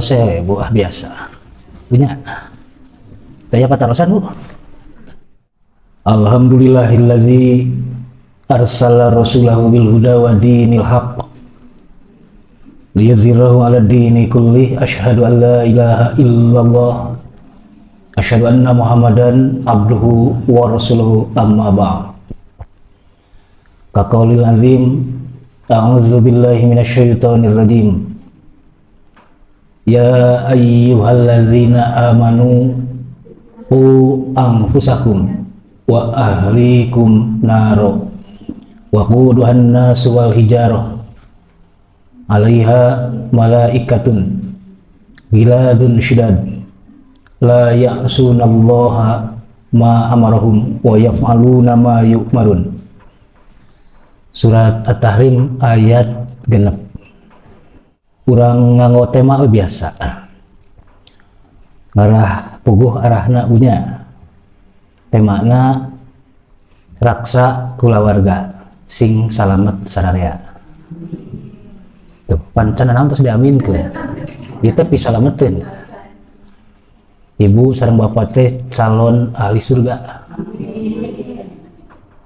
saya Bu biasa punya tanya apa tarusan Bu. Alhamdulillahillazi arsala rasulahu bil huda wa dinil haqq liyuzhirahu ala dini kulli asyhadu an la ilaha illallah asyhadu anna muhammadan abduhu wa rasuluhu amma ba'd. Kaqaulil azim a'udzu billahi minasyaitonir rajim. Ya ayyuhalladzina amanu qu anfusakum wa ahlikum naro wa quduhan nasu wal hijarah 'alaiha malaikatun ghiladun syidad la ya'sunallaha ma amarahum wa yaf'aluna ma yu'marun. Surat At-Tahrim ayat genep. Urang nganggo tema biasa ngarah puguh arahna punya temana raksa kulawarga sing salamet sararea tuh pancana naon terus diaminkeun ieu teh pisalameteun ibu sareng bapak teh calon ahli surga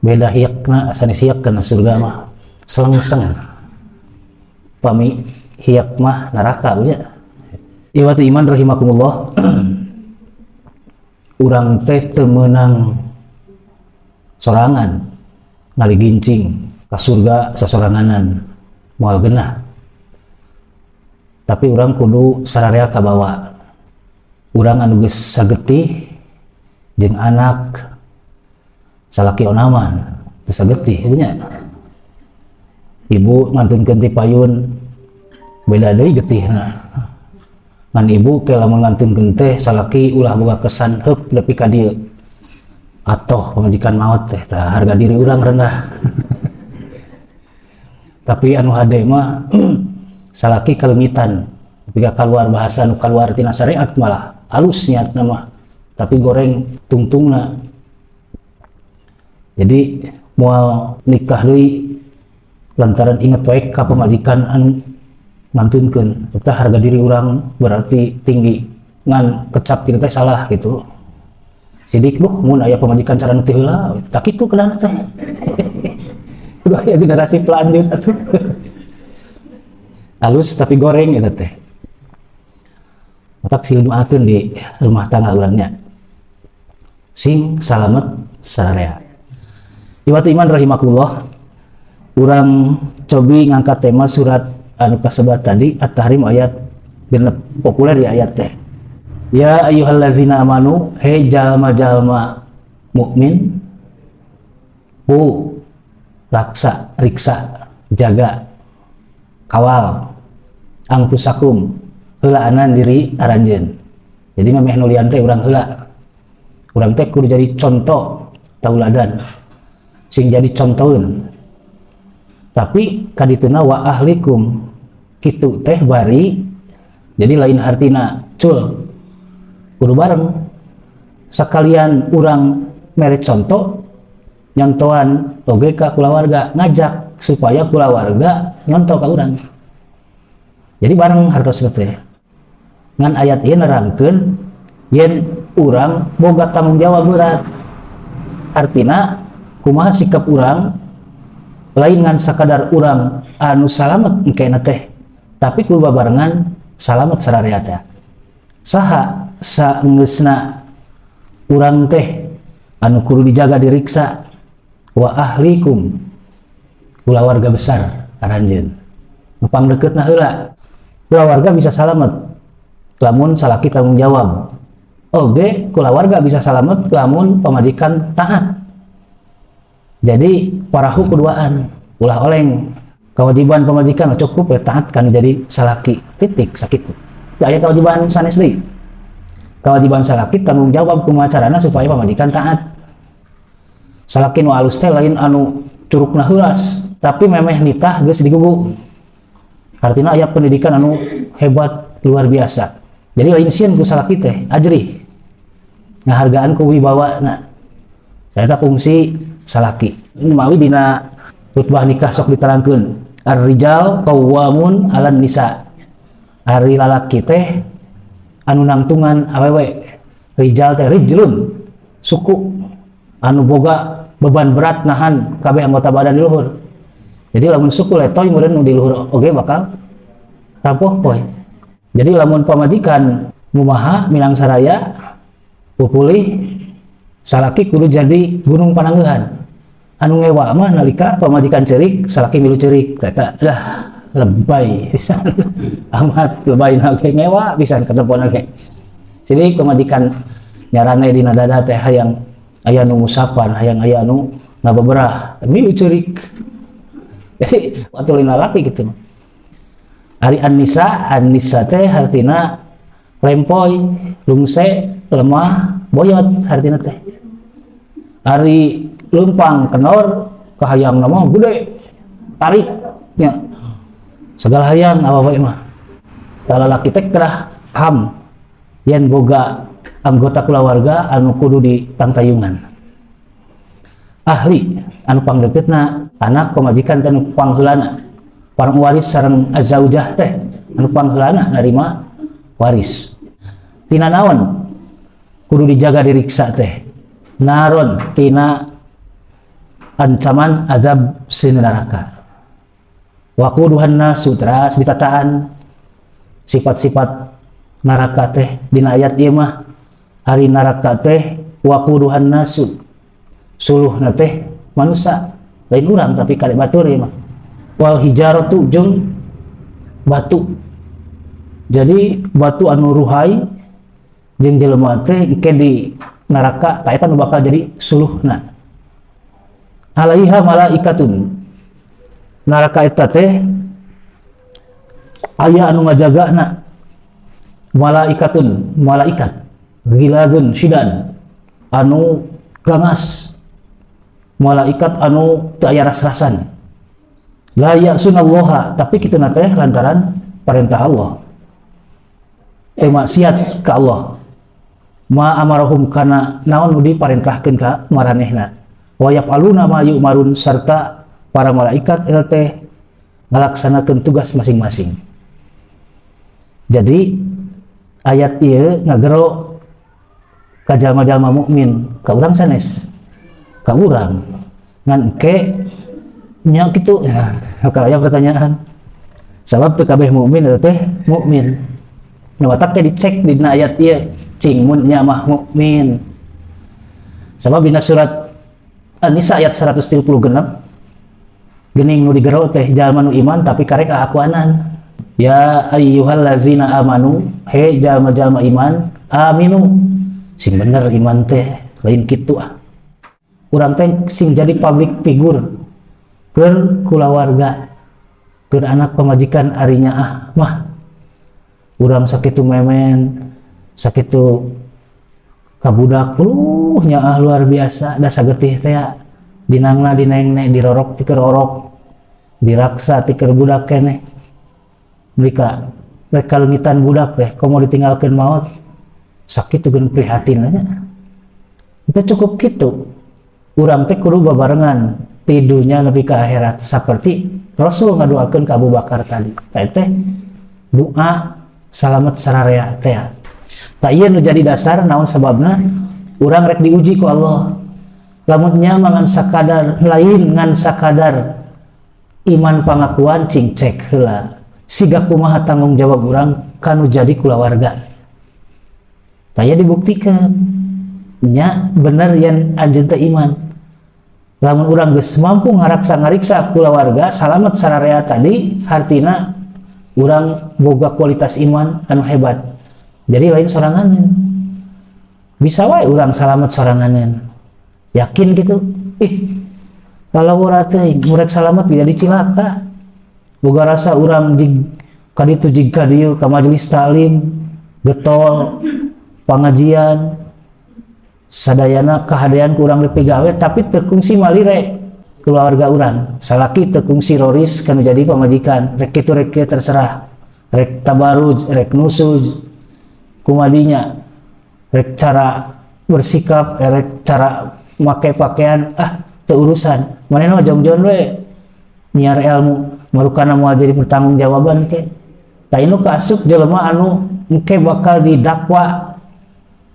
beda hiakna sanes hiak kana surga mah selengseng pami hiak mah neraka punya. Iwati iman rahimakumullah. Urang teh teu meunang sorangan ngali gincing ka surga sasoranganan moal genah. Tapi urang kudu sararea kabawa. Urang anu geus sagetih jeung anak salaki onaman teu sagetih punya. Ibu ngantunkeun ti payun beda deui getihna ngan ibu ke lamun ngantunkeun teh salaki ulah boga kesan heup nepi ka dieu atoh pamajikan maot teh tah harga diri urang rendah tapi anu hade mah salaki kalengitan tapi kaluar bahasa nu kaluar tina syariat malah alus niatna mah tapi goreng tungtungna jadi moal nikah deui lantaran inget wae ka pamajikan anu mantunkeun eta harga diri orang berarti tinggi ngan kecap kita teh salah gitu sidik duh mun aya pamajikan cara teu heula tak kitu keudana teh kudu aya generasi pelanjut atuh halus tapi goreng eta teh matak silih doakeun di rumah tangga urangnya sing salamet sararea. Iwati iman rahimakumullah urang cobi ngangkat tema surat anu kasebat tadi At-Tahrim ayat genep populer di ayat teh. Ya ayyuhallazina amanu he jalma-jalma mukmin hu raksa riksa jaga kawal angpusakum heulaanan diri aranjeun. Jadi memeh nulian teh urang heula. Urang teh kudu jadi contoh tauladan sing jadi contoheun. Tapi kadituna wa ahlikum kitu teh bari jadi lain artina cul kudu bareng sekalian urang mere contoh nyontohan oge ka kulawarga ngajak supaya kulawarga nyontoh ka urang jadi bareng hartos teh ngan ayat ieu nerangkeun yen urang boga tanggung jawab berat artina kumaha sikap urang lain ngan sakadar urang anu salamet engkena teh tapi kudu babarengan salamet sararea teh saha saenggeusna urang teh anu kudu dijaga diriksa wa ahlikum kulawarga besar aranjeun upang dekeutna heula kulawarga bisa salamet lamun salaki tanggung jawab oge kulawarga bisa salamet lamun pamajikan taat jadi parahu keduaan ulah oleng kewajiban pemajikan cukup ya taat kan jadi salaki titik sakit aya kewajiban sanes deui kewajiban salaki tanggung jawab kumaha carana supaya pemajikan taat salaki nu alus teh lain anu curugna heulas tapi memeh nitah geus digugu artina aya pendidikan anu hebat luar biasa jadi lain sieun ku salaki teh ajrih ngahargaan ku wibawana eta fungsi salaki mawi dina khutbah nikah sok diterangkeun ar-rijal qawwamun 'alan nisa ari lalaki teh anu nangtungan awewe rijal teh rijlun suku anu boga beban berat nahan kabeh anggota badan di luhur. Jadi lamun suku letoy meureun nu di luhur oge bakal rampoh poe. Jadi lamun pamajikan mumaha minang saraya pupulih salaki kudu jadi gunung panangeuhan. Anu ngewa mah nalika pamajikan ceurik salaki milu ceurik eta dah lebay pisan amat lebay na ge ngewa pisan ketepona ge. Jadi pamajikan nyarane dina dada teh hayang aya nu ngusapan, hayang aya nu ngabeberah milu ceurik. Jadi waktu lina laki gitu. Ari an-nisa teh hartina lempoy, lungse, lemah, boyot hartina teh. Ari lempang kenor kahayang nama gede tariknya segala hayang apa baik mah kalau laki teh kerah ham yen boga anggota keluarga anu kudu di tangtayungan ahli anu pangdeukeutna anak pamajikan teh anu pangheulana parang waris sareng azaujah teh anu pangheulana narima waris tina naon kudu dijaga diriksa teh naron tina ancaman azab sini neraka. Waquduhan nasu teras ditataan sifat-sifat neraka teh dina ayat ieu mah ari neraka teh waquduhan nasu suluhna teh manusia lain urang tapi kali batur ieu mah wal hijaratu jeung batu. Jadi batu anu ruhai jeung jelema teh engke di neraka ta eta nu bakal jadi suluhna. Alaiha malaikatun neraka eta teh aya anu ngajagana malaikatun malaikat giladun syiddan anu gangas malaikat anu teu aya ras-rasan la ya'sunallaha tapi kitu teh lantaran perintah Allah teu maksiat ka Allah ma amarahum kana naon nu diparentahkeun ka maranehna wa yaf'aluna ma yu'marun sarta para malaikat eta teh ngalaksanakeun tugas masing-masing. Jadi ayat ieu ngagero ka jalma-jalma mukmin, ka urang sanes. Ka urang ngan engke nya kitu ya, kalau aya pertanyaan. Sabab teu kabeh mukmin eta teh mukmin. Nu watak teh dicek dina ayat ieu, cing mun nya mah mukmin. Sabab dina surat An-Nisa ayat 136 geuning nu digero teh jalma nu iman tapi karek akuanan ya ayyuhallazina amanu he jalma-jalma iman aminu sing bener iman teh lain kitu urang teh sing jadi public figure keur kulawarga keur anak pamajikan arinya mah urang sakitu memen sakitu kabudak nyaah luar biasa da sagetih teh dinangna dinengne dirorok ti keur orok diraksa ti keur budak keneh mereka rek kalengitan budak teh komo ditinggalkeun maot sakitu geun prihatin nya itu cukup kitu urang teh kudu babarengan ti dunya nepi ka akhirat saperti Rasul ngadoakeun ka Abu Bakar tadi teh doa salamet sararea teh tak iya nu jadi dasar naon sababna urang rek diuji ku Allah lamunnya mangan sakadar lain ngan sakadar iman pangakuan cing cek heula siga kumaha tanggung jawab urang kanu jadi kulawarga taya dibuktikan nya bener yen anjeun teh iman lamun urang geus mampu ngariksa kulawarga salamet sararea tadi hartina urang boga kualitas iman anu hebat. Jadi lain soranganeun. Bisa wae urang salamet soranganeun. Yakin gitu. Lalawura teh murek salamet tidak dicilaka. Boga rasa urang jig kaditu jig ka dieu ka majelis taklim, getol, pangajian, sadayana kahadean ku urang leuwih gawe tapi teu kungsi malire keluarga urang. Salaki teu kungsi roris kanu jadi pamajikan. Rek kitu rek kieu terserah. Rek tabaruj, rek nusuj kumadinya rek cara bersikap rek cara make pakaian teu urusan manehna jong-jong we nyiar ilmu marukana moal jadi pertanggungjawaban ke tah inu kaasup jelema anu engke bakal didakwa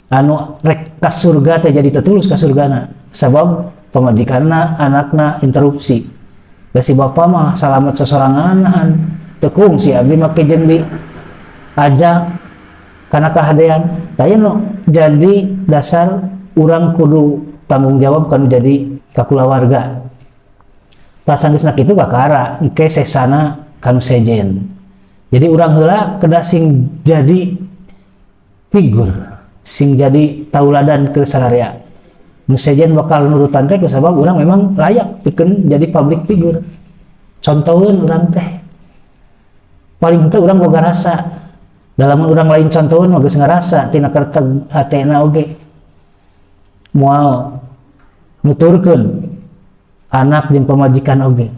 anu rek ka surga teh jadi tetulus ka surgana sabab pamajikanna anakna interupsi. Da si bapa mah salamet sosorangan tekung si abdi make jeung di ajak kana kahadean. Tah inu jadi dasar urang kudu tanggung jawab kan jadi kakulawarga. Tah sanggeusna kitu kakara engke sesana kanu sejen. Jadi urang heula kedah sing jadi figur, sing jadi tauladan ke sararea. Nu sejen bakal nurutan teh kusabab urang memang layak pikeun jadi public figure. Contoheun urang teh. Paling teu urang boga rasa. Dalam urang lain contoheun mah geus ngarasa tina kerteg hatena oge. Moal nuturkeun anak jeung pamajikan oge.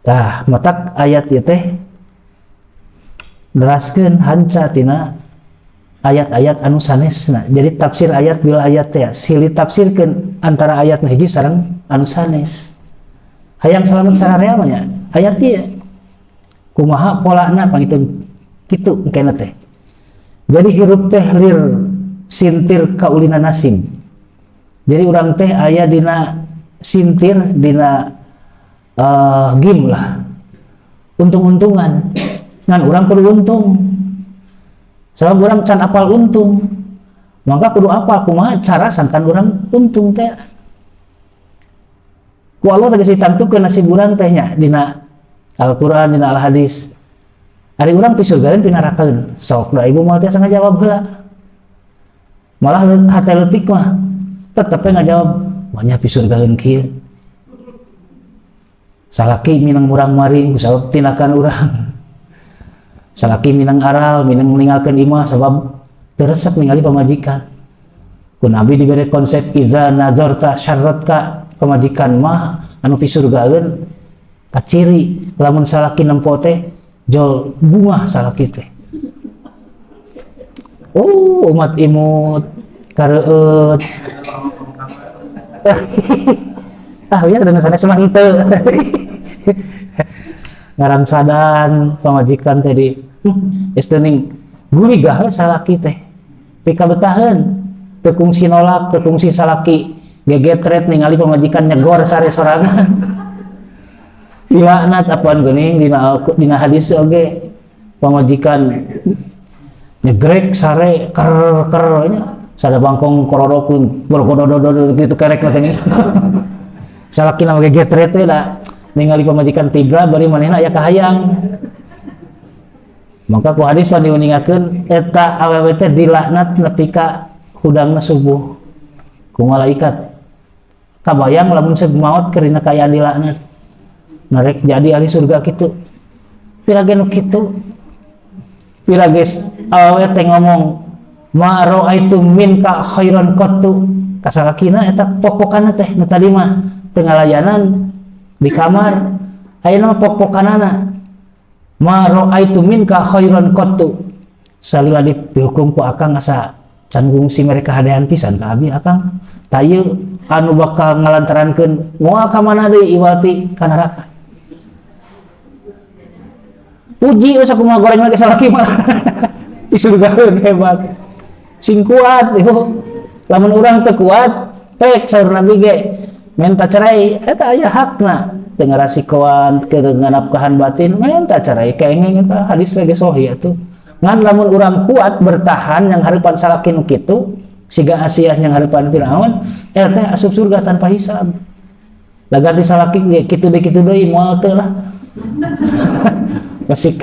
Tah, matak ayat ieu teh deraskeun hanca tina ayat-ayat anu sanesna. Jadi tafsir ayat bil ayat teh silih tafsirkeun antara ayat hiji sareng anu sanes. Hayang salamet sararea mah nya ayat ieu. Kumaha polana pangitun kitu engkena teh. Jadi hirup teh lir sintir kaulina nasim. Jadi urang teh aya dina sintir dina game lah. Untung-untungan. Ngan urang kudu untung. Sabab urang can apal untung. Maka kudu apal kumaha cara sangkan urang untung teh. Ku Allah teh geus ditantukeun nasib urang teh nya dina Al-Qur'an dina Al-Hadis. Ari urang pi surgaeun pi nerakaeun. Sok da ibu moal teh ngajawab heula. Malah hate leutik mah tetep ngajawab banyak pi surgaeun kieu. Salaki minang murang maring kusabab tinakan urang. Salaki minang aral, minang meninggalkan imah sebab teresep ningali pamajikan. Ku Nabi diberi konsep idza nadzarta syarratka, pamajikan mah anu pi surgaeun kaciri lamun salaki nempo teh jol bunga salaki teh. Oh, umat imut kareueut. Ya dengan sanes mah henteu. Ngarang sadan pamajikan teh di isteuning guligah salaki teh pika betaheun teu kungsi nolak teu kungsi salaki gegetret ningali pamajikan nyegor sare sorangan dilaknat apaan geuning dina hadis oge pamajikan nyegrek sare ker nya sada bangkong kororokeun gorgodododo kitu kerek na teh salaki na gegetret teh da ningali pamajikan tiga bari manehna aya kahayang. Maka ku hadis pan diuningakeun eta awewe teh dilaknat nepi ka hudangna subuh ku malaikat. Kabayang lamun seug maot keur dina kaayaan dilaknat. Narek jadi ahli surga kitu. Pirage nu kitu. Pirage awewe teh ngomong ma ra'aitu minka khairan qattu. Kasalakina eta popokanna teh nu tadi mah teu ngalayanan di kamar ayeuna pok-pokanana ma ra'aitu minka khairan qattu salila dihukum ku akang asa can gungsi mereka hadean pisan ka abi akang tah ieu anu bakal ngalantarankeun moal ka mana deui iwati ka neraka uji we sakumaha goreng lagi salaki mah disurgaeun hebat sing kuat lamun urang teu kuat pek saur nabi ge minta cerai eta aya hakna teu ngarasikoan ke nganapkahan batin minta cerai kaengeng eta hadis lagi sahih atuh ngan lamun urang kuat bertahan yang hareupan salaki nu kitu siga Asiyah yang hareupan Firaun eta asup surga tanpa hisab laganti salaki ge kitu deui moal teu lah masih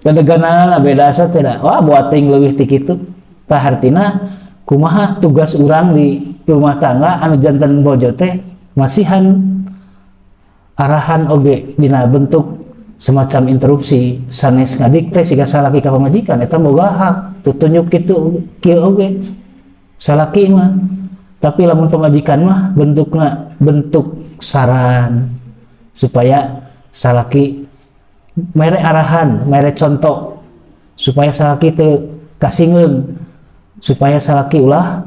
kadegana beda asa teh wah buat ting leuwih ti kitu tah hartina kumaha tugas urang di rumah tangga anu janten bojo teh masihan arahan oge dina bentuk semacam interupsi sanes ngadikte siga salaki ka pamajikan eta boga hak tutunjuk kitu kieu oge salaki mah tapi lamun pamajikan mah bentukna bentuk saran supaya salaki mere arahan mere contoh supaya salaki teu kasingeun supaya salaki ulah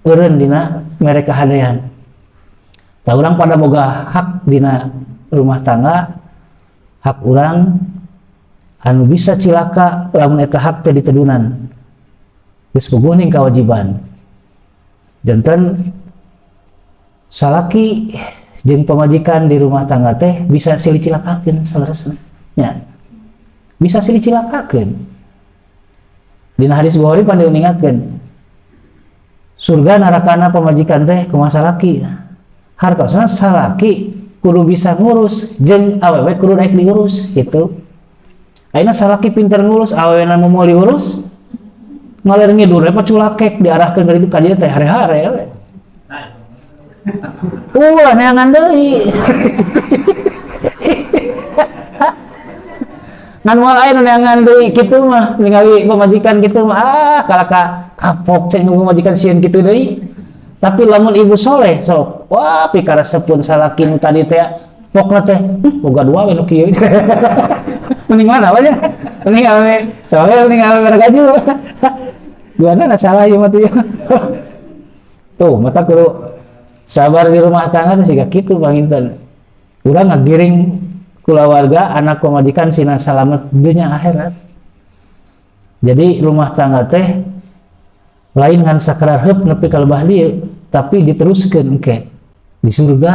eureun dina mere kahadean. Tah urang pada boga hak dina rumah tangga, hak urang anu bisa cilaka lamun eta hak teh ditedunan geus puguhning kewajiban. Janten salaki jeung pamajikan di rumah tangga teh bisa silih cilakakeun salaresna nya, bisa silih cilakakeun. Dina hadis Bukhari pan diuningatkeun surga narakana pamajikan teh kumaha salaki, hartosna salaki kudu bisa ngurus jeung awewe kudu daek diurus gitu. Ayeuna salaki pinter ngurus, awewena mau diurus ngalir ngidur apa culakek diarahkeun ka ditu ka dieu teh hare-hare we. Neangan deui. Ngan moal aya nu neangan deui kitu mah ningali pamajikan kitu mah kalaka kapok cenah pamajikan sieun kitu deui. Tapi lamun ibu soleh sok wah pikaresepkeun salaki nu tadi teh pokna teh boga dua we nu kieu. Mending mana we? Mending awe soleh mending awe bergaju. Duana salah ieu mah teh. Tuh mata kudu sabar di rumah tangga teh siga kitu panginten. Urang ngagiring kulawarga anak pamajikan sina salamet dunya akhirat. Jadi rumah tangga teh lain ngan sakadar heup nepi ka lebah dieu, tapi diteruskeun engke di surga.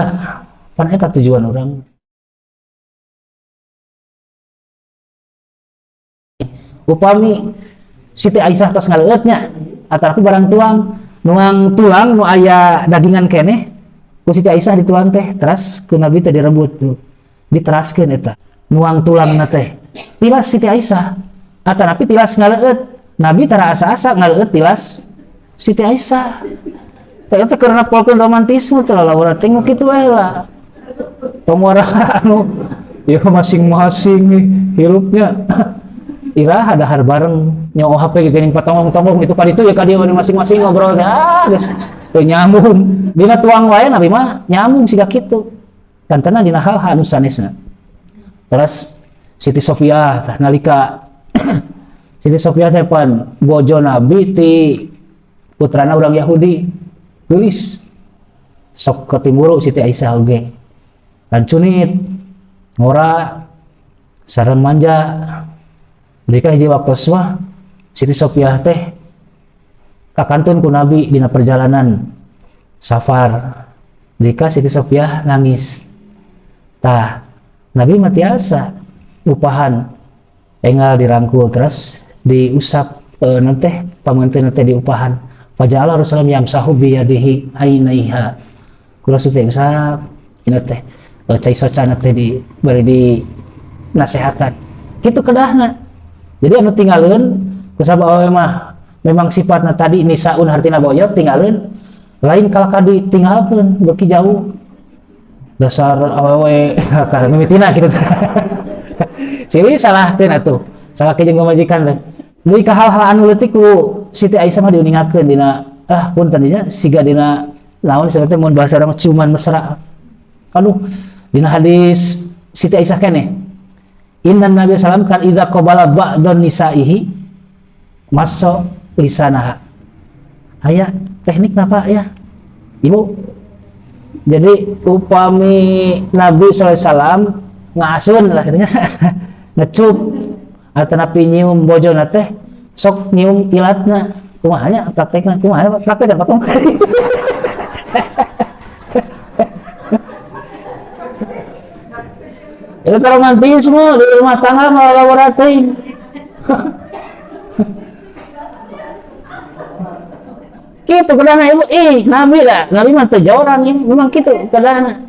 Pan eta tujuan urang. Upami Siti Aisyah tos ngaleueut nya atarapi barang tuang nuang tulang nu aya dagingan keneh ku Siti Aisyah dituang teh teras ku Nabi teh direbut tuh diteraskeun eta nuang tulangna teh tilas Siti Aisyah atarapi tilas ngaleueut Nabi tara asa-asa ngaleueut tilas Siti Aisyah teh eta keur napolkeun romantisme teh lawan teh nu kitu we lah tomora anu ya masing-masing hirupnya iraha dahar bareng nyawa HP geuning patongong-tongong itu ka ditu ya ka dieu masing-masing ngobrol teh geus teu nyambung dina tuang wae Nabi mah nyambung siga kitu kantana dina hal anu sanesna. Terus Siti Sofiah nalika Siti Sofiah teh pan bojo Nabi ti putrana urang Yahudi geulis sok ketimburu Siti Aisyah oge rancunit ngora sareng manja. Mereka hiji waktu mah Siti Sofiah teh kakantun ku Nabi dina perjalanan safar. Mereka Siti Sofiah nangis. Tah Nabi mah tiasa upahan enggal dirangkul terus diusap nanti pamanteun teh diupahan. Faja'ala Rasulullah yamsahu bi yadihi ainaiha. Kula suti usap ina teh cai socana teh diberi di nasehatan. Kitu kedahna. Jadi anu tinggalin kusabab awewe mah memang sifatna tadi nisaun hartina boyot tinggalin lain kalaka ditinggalkeun beuki jauh dasar awewe ka mimitina kitu. Silih salahkeun atuh salahkeun jeung pamajikan teh deui ka hal-hal anu leutik ku Siti Aisyah mah diuningatkeun dina punten nya siga dina naon cenah teh mun bahasa urang ciuman mesra. Aduh dina hadis Siti Aisyah keneh Inna Nabi sallam kan idza qabala ba'dun nisaihi masso lisanaha. Aya teknik napa ya? Ibu. Jadi upami Nabi sallallahu alaihi wasallam ngasun lah katanya. Ngecup atanapi nyium bojona teh sok nyium ilatna. Kumaha nya praktekna? Kumaha praktek apa kumaha? Itu romantisme di rumah tangga malah warating. Gitu kedana ibu, Nabi lah, Nabi mah teu jorang ini, memang gitu kedana.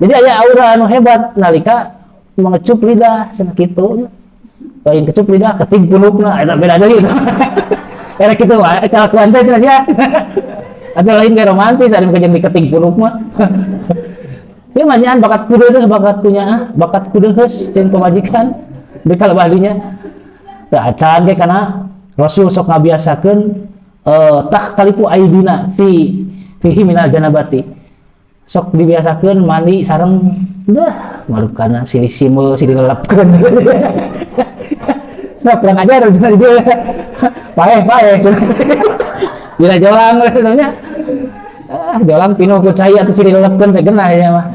Jadi aya aura anu hebat nalika mengecup lidah cenah kitu. Lain kecup lidah keting punukna, eta beda deui. Era kitu mah kelakuan teh cenah sia. Atuh lain ge romantis, ada kejeng diketing punuk mah. Dia manyaan bakat kudeus bakat punya bakat kudeus jeung pamajikan bika lebah dinya teu acan ge kana Rasul sok ngabiasakeun takhtalifu aidina fihi minal janabati sok dibiasakeun mandi sareng dah marukana silih simeu silih lelepkeun sok kurang ajar cenah dia paeh bila jolang cenah jolang pino ku cai atuh silih lelepkeun teh genah ya mah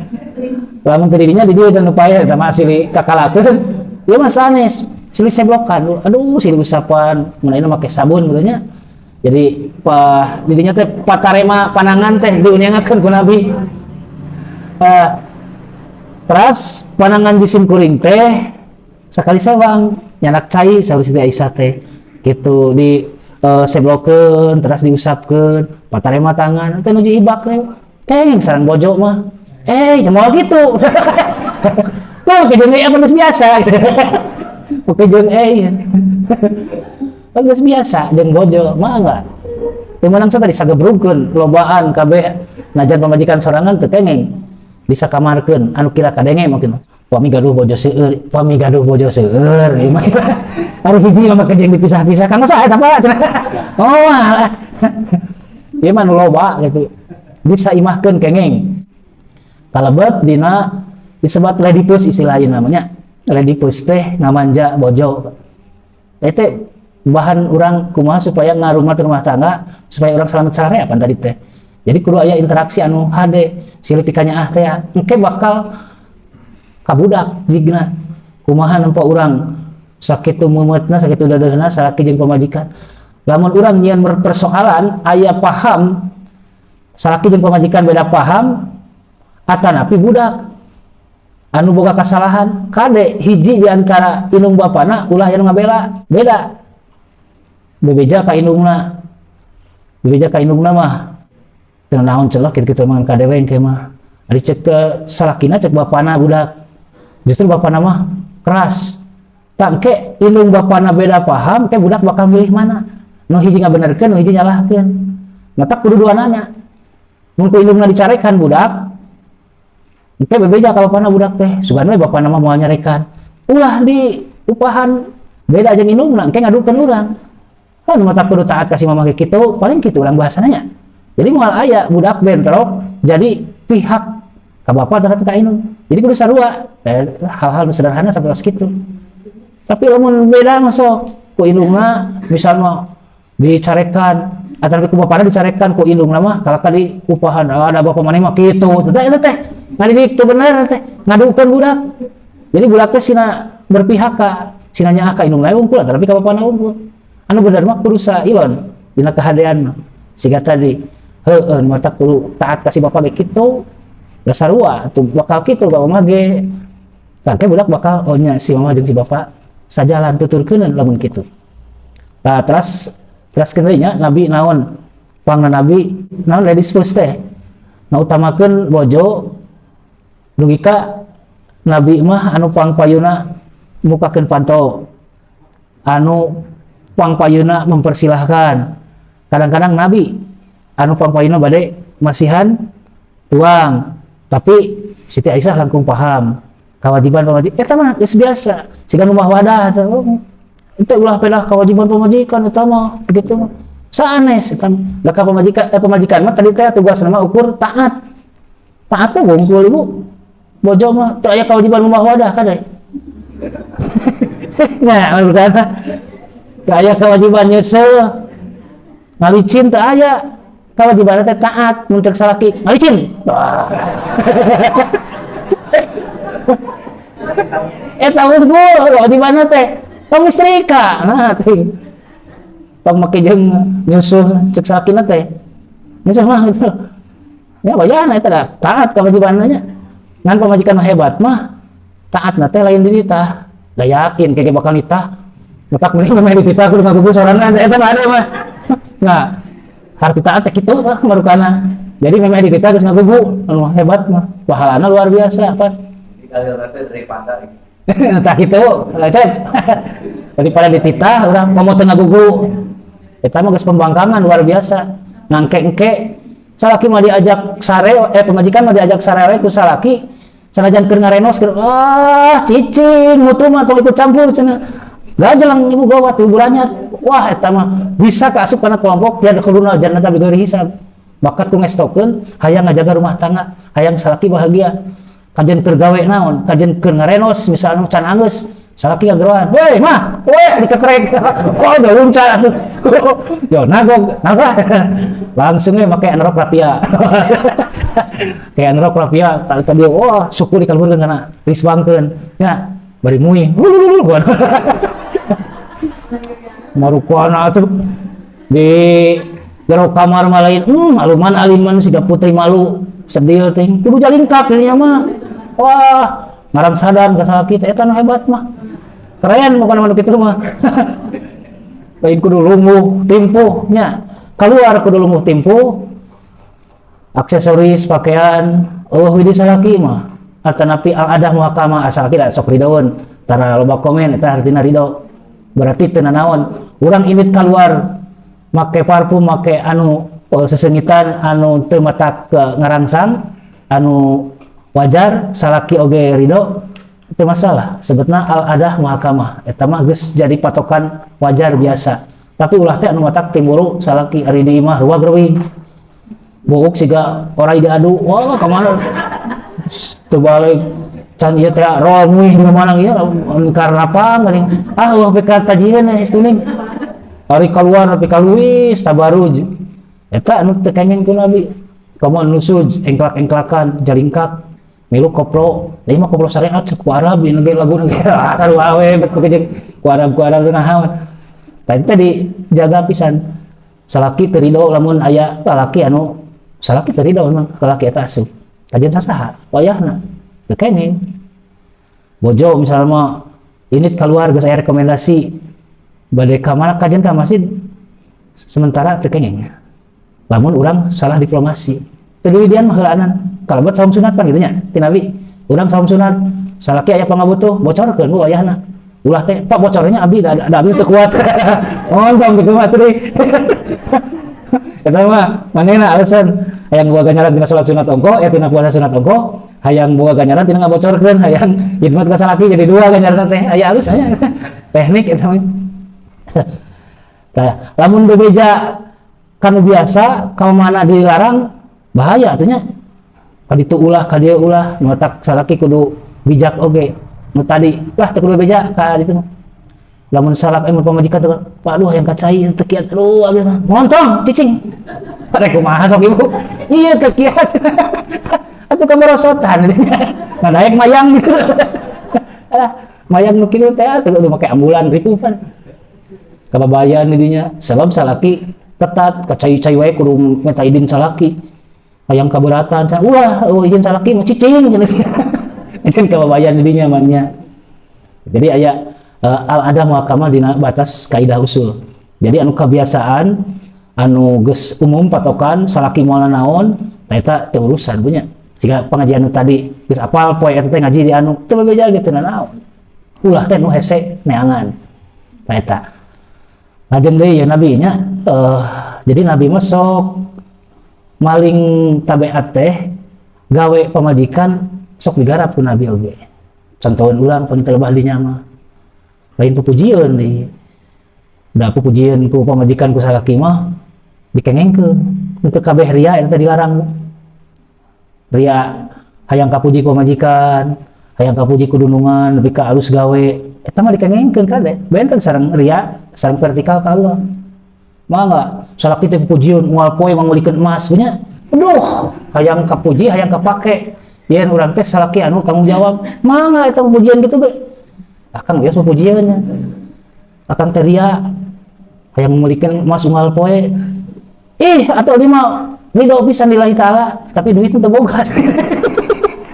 lamun teu dirinya di dieu can upaya eta mah silih kakalakeun ieu mah sanes silih seblokan, aduh silih usapan menaina make sabun berarti. Jadi didinya teh patarema panangan teh diuniangakeun ku Nabi. Teras panangan jisim kuring teh sakali sewang nyanak cai saur Siti Aisyah teh gitu di seblokeun teras diusapkeun patarema tangan teh nuju ibak teh kenging sareng bojo mah cuma gitu. Wah kejeng apa biasa kejeng geus biasa jeung bojo mah enggak teu meunang tadi sagebrugkeun lobaan kabeh najan pamajikan sorangan teu kenging bisa kamarkeun anu kira kadenge mungkin pami gaduh bojo seueur ieu mah anu hiji mah kejeng dipisah-pisah kan masa eta apa oh alah ieu mah nu loba gitu bisa imahkeun kenging kalebet dina disebut ledipus istilahna namanya ledipus teh ngamanja bojo teh bahan orang kumaha supaya ngarumat rumah tangga supaya orang selamat sararea apa tadi teh jadi kudu aya interaksi anu hade silih pikanya teh engke bakal kabudak jigna kumaha nempo urang sakitu mumetna sakitu dadeuna salaki jeung pamajikan lamun urang nyieun persoalan aya paham salaki jeung pamajikan beda paham atanapi budak anu boga kasalahan kade hiji diantara indung bapana ulah yang ngabela beda bebeja ka indungna mah teu naon celok kitu mah kadewe engke mah ari cek ke salakina cek bapana budak justru bapana mah keras tak ke indung bapana beda paham teh budak bakal milih mana nu hiji ngabenerkeun nu hiji nyalahkeun mata kudu duanana mun ku indungna dicarekan budak engke bebeja ka bapana budak teh sugan we bapana mah moal nyarekan ulah di upahan beda jeung indungna engke ngadukeun urang kan mata kudu taat kasih mamah kitu paling kitu urang bahasananya jadi moal aya budak bentrok jadi pihak ka bapa terhadap ka indung jadi kudu sarua hal-hal sederhana sampai kitu tapi lamun beda masuk ku indungna misalnya dicarekan atau ku bapana dicarekan ku indungna mah kalaka di upahan ada bapa maneh mah kitu eta teh ngadidik teu bener teh ngadukeun budak jadi budak teh sina berpihak ka sina nyaah ka indungna unggul tapi ka bapana unggul anu bener mah kudu sailon dina kahadean siga tadi heueun mata kudu taat kasih bapa ge kitu da sarua tuh bakal kitu ka mah ge kangke budak bakal oh nya si mama jeung si bapa sajalan tuturkeun lamun kitu tah terus keun nya nabi naon pangna nabi naon ladies first teh ngautamakeun bojo dugika nabi mah anu pangpayuna mukakeun pantau anu pangpayuna mempersilahkan kadang-kadang nabi anu pangpayuna bade masihan tuang tapi Siti Aisyah langkung paham kewajiban pamajikan eta mah geus biasa siga rumah wadah eta ulah pedah kewajiban pamajikan eta mah begitu mah sanes eta da ka pamajikan mah tadi teh tugasna mah ukur taat teh ngumpul ibu bojo mah teu aya kewajiban rumah wadah kade nah berkata aya kewajiban nyesel ngalicin teu aya kewajiban teh taat mun ceuk salaki ngalicin eta unggul kewajiban teh pamistrika nah teh pamake jeung nyusul ceuk salakina teh nyusul mah gitu ya bayana eta da taat kewajibanna nya ngan pamajikan hebat mah taatna teh lain di ditah da yakin keke bakal nitah matak mending memang kita kudu ngagugu sorangan eta mah ada mah nah harti taat teh kitu mah marukana jadi memang di kita geus ngagugu anu hebat mah pahalana luar biasa apa dari pandang tah kitu lecet daripada dititah urang momo teu ngagugu eta mah geus pembangkangan luar biasa ngangke-engke salaki mah diajak sare pamajikan mah diajak sare ku salaki sanajan keur ngarenos cicing mutu mah tong ikut campur cenah gajelang ibu gawat hiburannya wah eta mah bisa kaasup kana kelompok ya kuduna jannata bighairi hisab bakat ku ngestokeun hayang ngajaga rumah tangga hayang salaki bahagia kajen keur gawe naon kajen keur ngarenos misalnya can anggeus salaki ngageroan weh mah diketrek oh udah luncat atuh yo nagog naga langsung we make anerok rapia kayak anerok rapia tadi wah suku dikalburkeun kana risbangkeun nya bari muing marukuana tuh di jero kamar mah lain aluman aliman siga putri malu sedil teh kudu jalingkak dinya mah wah ngarang sadar kasalaki teh eta nu hebat mah keren bukan anu kitu mah lain kudu lungguh timpuh nya keluar kudu lungguh timpuh aksesoris pakaian widi salaki mah atanapi al adah muhakama asalaki da sok ridoun tara loba komen eta artina ridho berarti teu nanaon urang init keluar make parfum make anu sesengitan anu teu matak ngarangsang anu wajar salaki oge ridho teu masalah sebetna al adah muhakama eta mah geus jadi patokan wajar biasa tapi ulah teh anu matak timburu salaki ari di imah ruwag reuwing buuk siga orang diadu wah kemana terbalik can ieu teh romuih di mana ieu karena apa geuning wah pika tajian istuning ari keluar tapi kaluis tabaruj eta anu teu kengeng ku nabi komo nusuj engklak-engklakan jalingkak milu koplo ieu mah koplo syariat ku Arab ieu ge lagu negara asal wae bet kejeng ku Arab nahaon tadi jaga pisan salaki teu ridho lamun aya lalaki anu salaki teu ridho memang lalaki eta asuh kajian sasaha wayahna teu kengeng bojo misalnya mah init keluar geus aya rekomendasi bade ka mana kajian ka masjid sementara teu kengeng lamun urang salah diplomasi teu didian mah heulaanan kalebet saum sunat kan kitu nya ti nabi urang saum sunat salaki aya pangabutuh bocorkeun ku wayahna ulah teh pak bocornya abdi da abdi teu kuat montong kitu mah teh eta mah manehna alasan hayang boga ganjaran tina salat sunat ongko tina puasa sunat ongko hayang boga ganjaran tina ngabocorkeun hayang khidmat ka salaki jadi dua ganjaran teh aya alus aya teknik eta mah tah lamun bebeja kanu biasa ka mana dilarang bahaya atuh nya ka ditu ulah ka dieu ulah nu tak salaki kudu bijak oge nu tadi lah teu kudu bebeja ka ditu lamun salak mun pamajikan teh Pak aduh yang kacai teu kiat aduh abis montong cicing rek kumaha sok ibu ieu teu kiat atuh kamerosotan ngadaek mayang gitu mayang nu kitu teh teu kudu make ambulan ripupan kababayan didinya sabab salaki ketat kacai-cai wae kudu minta izin salaki hayang kaberatan ulah izin salaki mah cicing izin kababayan didinya mannya jadi aya al-adah muhakama dina batas kaidah usul jadi anu kebiasaan anu geus umum patokan salaki moal naon eta teu urusan punya jika pengajian nu tadi geus apal poe eta teh ngaji di anu teu bebeja gitu naon ulah teh nu hese neangan eta ngajeng deui ya nabi nya jadi nabi mah sok maling tabeat teh gawe pamajikan sok digarap ku nabi oge contohan urang paling terlebah di nya lain pupujian di da pupujian ku pamajikan ku salaki mah dikengengkeun untuk kabeh ria eta dilarang ria hayang kapuji ku pamajikan hayang kapuji ku dunungan nepi ka alus gawe eta mah dikengengkeun kade benten sareng ria sareng vertikal ka Allah mangga salaki teh pupujian moal poe mangulikeun emas nya aduh hayang kapuji hayang kapake yen urang teh salaki anu tanggung jawab mangga eta pupujian kitu ge akan biasa pujiannya akan teria hayang memiliki emas unggal poe atau lima ridho pisan lillahi ta'ala tapi duit itu boga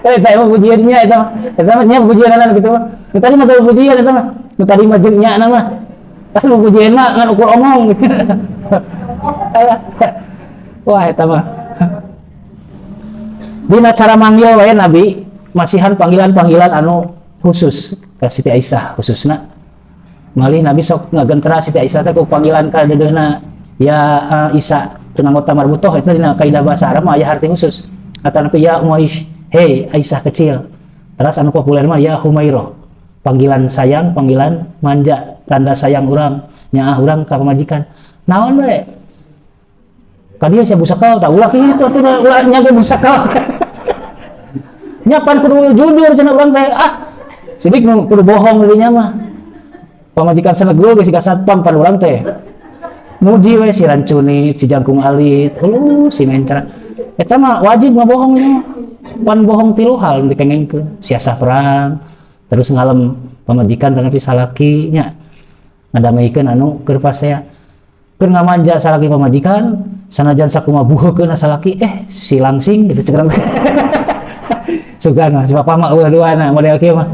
eta emang pujiannya eta mah nya pujianan gitu mah nu tadi mah pujian eta mah nu tadi mah jeung nya mah tah pujian mah ngan ukur omong gitu wah eta mah dina cara manggil wae nabi masihan panggilan-panggilan anu khusus ka Siti Aisyah khususna malih nabi sok ngagentra Siti Aisyah teh ku panggilan ka dedeuna ya Isa teu anggota marbutoh eta dina kaidah bahasa Arab mah aya arti khusus atanapi ya Umaish hei Aisyah kecil terus anu populer mah ya Humairah panggilan sayang panggilan manja tanda sayang urang nya urang ka pamajikan naon we ka dieu sia busakal tah ulah kitu teh ulah nya ge busakal nya pan kudu jujur cenah urang teh sidik nu kudu bohong didinya mah pamajikan sanegeu geus siga satpam pan urang teh muji we si rancunit si jangkung alit si mencra eta mah wajib ngabohong nya pan bohong tilu hal dikengengkeun siasa perang terus ngalem pamajikan tapi salakinya ngadamikeun anu keur pasea keur ngamanja salaki pamajikan sanajan sakumaha buheukeun salaki si langsing gitu ceuk urang sugan mah coba pama dua-duana model kieu mah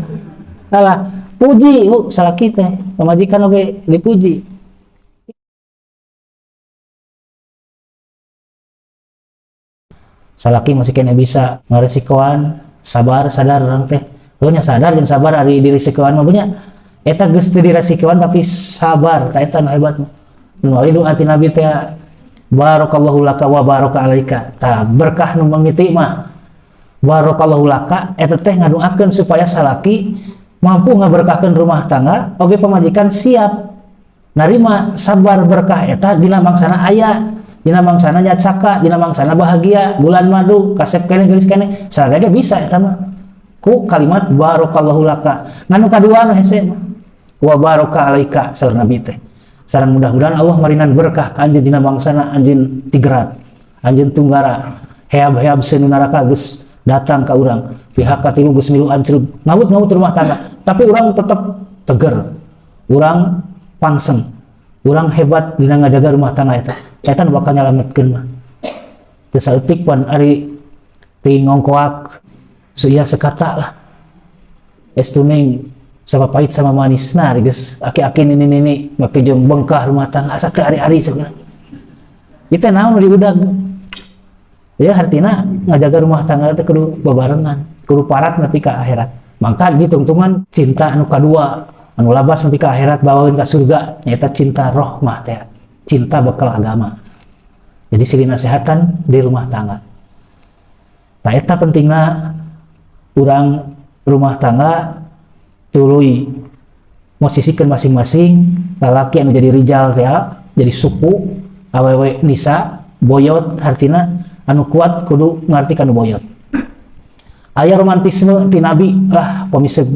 alah puji salaki teh pamajikan oge dipuji. Salaki masih kena bisa ngaresikoan sabar sadar orang teh nya sadar jeung sabar ari diresikoan mah punya eta geus teu diresikoan tapi sabar ta eta nu hebat nu doa ti nabi teh barakallahu laka wa baraka alaika ta berkah nu mangiti mah barakallahu laka eta teh ngadoakeun supaya salaki mampu ngaberkahkeun rumah tangga oge pamajikan siap narima sabar berkah eta dina mangsana aya dina mangsana nyacaka dina mangsana bahagia bulan madu kasep keneh geulis keneh sadaya bisa eta mah ku kalimat barakallahu laka nganu kadua nu hese mah wa baraka alaika saur nabi teh sareng mudah-mudahan Allah marinan berkah ka anjeun dina mangsana anjeun tigrat anjeun tunggara heab-heab senu neraka geus datang ka urang pihak katilu geus milu ancrug ngawut-ngawut rumah tangga tapi urang tetep teger urang pangsem urang hebat dina ngajaga rumah tangga eta nu bakal nyalametkeun mah teu saeutik pan ari ti ngongkoak suiah sekata lah estuning sama pahit sama manis nah geus aki-aki nini make jeung bengkah rumah tangga asa teu ari-ari ceuk ieu teh naon diudag ya artina ngajaga rumah tangga teh kudu babarengan kudu parat nepi ka akhirat mangka ditungtungan cinta anu kadua anu labas nepi ka akhirat bawaeun ka surga nyaeta cinta rohmah teh cinta bekal agama jadi silih nasehatan di rumah tangga ta eta pentingna urang rumah tangga tuluy mosisikeun masing-masing lalaki anu jadi rijal teh jadi suku awewe nisa boyot artina anu kuat kudu ngarti kanu boyot aya romantisme ti nabi lah pamiseuh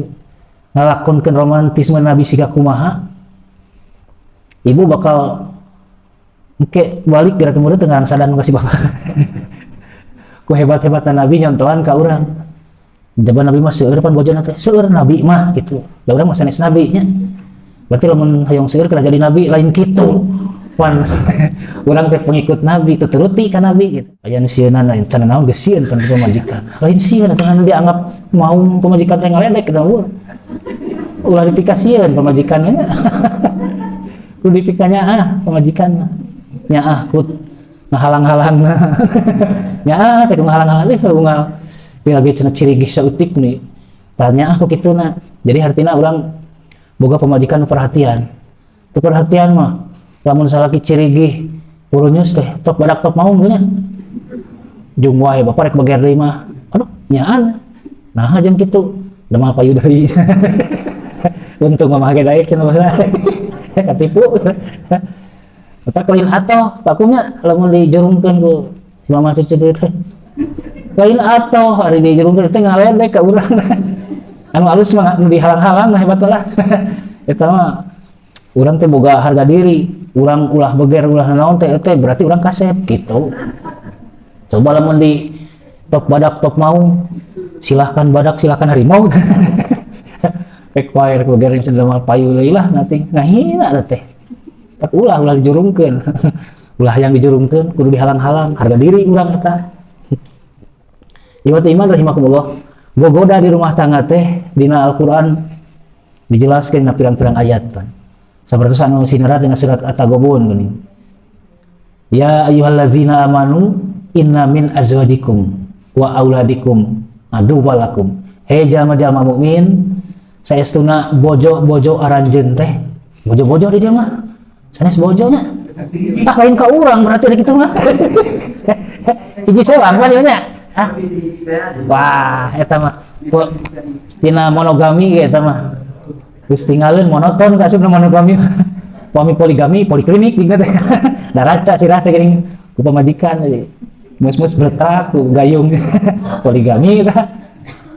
ngalakonkeun romantisme nabi siga kumaha ibu bakal engke balik geura kemudian teu ngarang sadan kasih bapak ku hebat-hebatan nabi nyontohan ka urang jaban nabi mah seueur pan bojona teh seueur nabi mah gitu da urang mah sanes nabi nya berarti lamun hayong seueur kana jadi nabi lain kitu pan urang teh pengikut nabi tuturuti ka nabi gitu aya nu sieuna lain cenah naon geus sieun pan pamajikan lain sieun atuh anu dianggap mau pamajikan teh ngaledek kita ulah dipikasieun pamajikannya kudu dipikanya pamajikan nyaah kut ngahalang-halang nyaah teh ngahalang-halang deh unggal lagi cenah cirigih sautik nih tanya aku kituna jadi artina urang boga pamajikan perhatian teu perhatian mah lamun salaki cirigih urunyus teh tok badak tok mau nya jeung wae bapak rek bager deui mah aduh nyaan nah jeung kitu demal payu deui untung mah make daek cenah katipu eta lain atoh pakunya lamun dijurungkeun ku si mama cucu teh lain atoh hari dijurungkeun teh ngaledek ka urang anu alus mah nu dihalang-halang nah hebat lah eta mah urang teh boga harga diri urang ulah beger ulah naon teh berarti urang kasep gitu coba lamun di tok badak tok mau silahkan badak silahkan harimau rek wae rek beger cenah payu deui lah nanti ngahina teh tak ulah dijurungkeun ulah yang dijurungkeun kudu dihalang-halang harga diri urang eta ieu iman rahimakumullah bogoda di rumah tangga teh dina Al-Qur'an dijelaskeun dina pirang-pirang ayat pan sapertos anu sinerat dina surat At-Taghabun geuning ya ayyuhallazina amanu inna min azwajikum wa auladikum aduwwalakum he jalma-jalma mukmin saestuna bojo-bojo aranjeun teh bojo-bojo di dieu mah sanes bojonya lain ka urang berarti ada kitu mah hiji seorang kan ieu nya wah eta mah tina monogami ge eta mah geus tinggalin monoton ka asupna monogami pami poligami poliklinik ingat da raca cirah teh geuning ku pamajikan mus-mus bletrak ku gayung poligami tah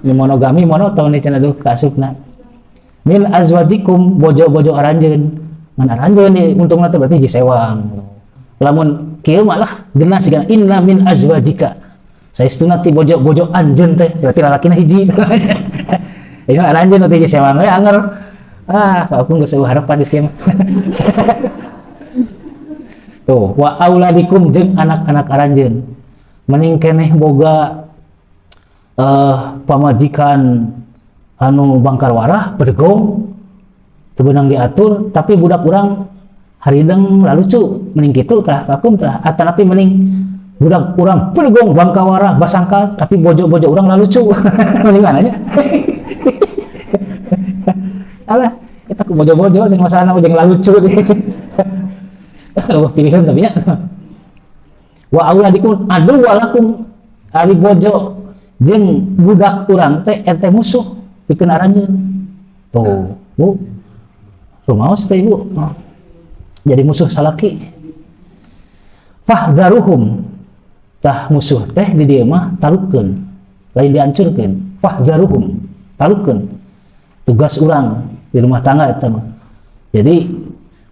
monogami monoton cenah duh ka asupna min azwajikum bojo-bojo aranjeun mana aranjeun nih untungna teh berarti hiji sewang lamun kieu mah lah geuna sigana inna min azwajika saestuna ti bojo-bojo anjeun teh berarti lalakina hiji ieu aranjeun teh hiji sewang we anger aku nggak usah harapan di skema. Tuh, wa auladikum jeung anak-anak aranjeun. Mending keneh boga pamajikan anu bangkar warah bedegong teu beunang diatur, tapi budak urang harideng lalucu, mending kitu tah vakum tah. Atanapi mending budak urang bedegong bangkar warah basangkal, tapi bojo-bojo urang lalucu. Mending mana nya? Alah, kita ku bojo-bojo sing masalahna jeung lalucu. Pilihan tapi ya. Wa auladikum adu walakum ari bojo jeung budak urang teh ente musuh pikeun aranjeun. Tuh, Bu. Rumaos teh Ibu. Jadi musuh salaki. Fahzaruhum. Tah musuh teh di dieu mah talukeun, lain dihancurkeun. Fahzaruhum, talukeun. Tugas urang di rumah tangga eta mah. Jadi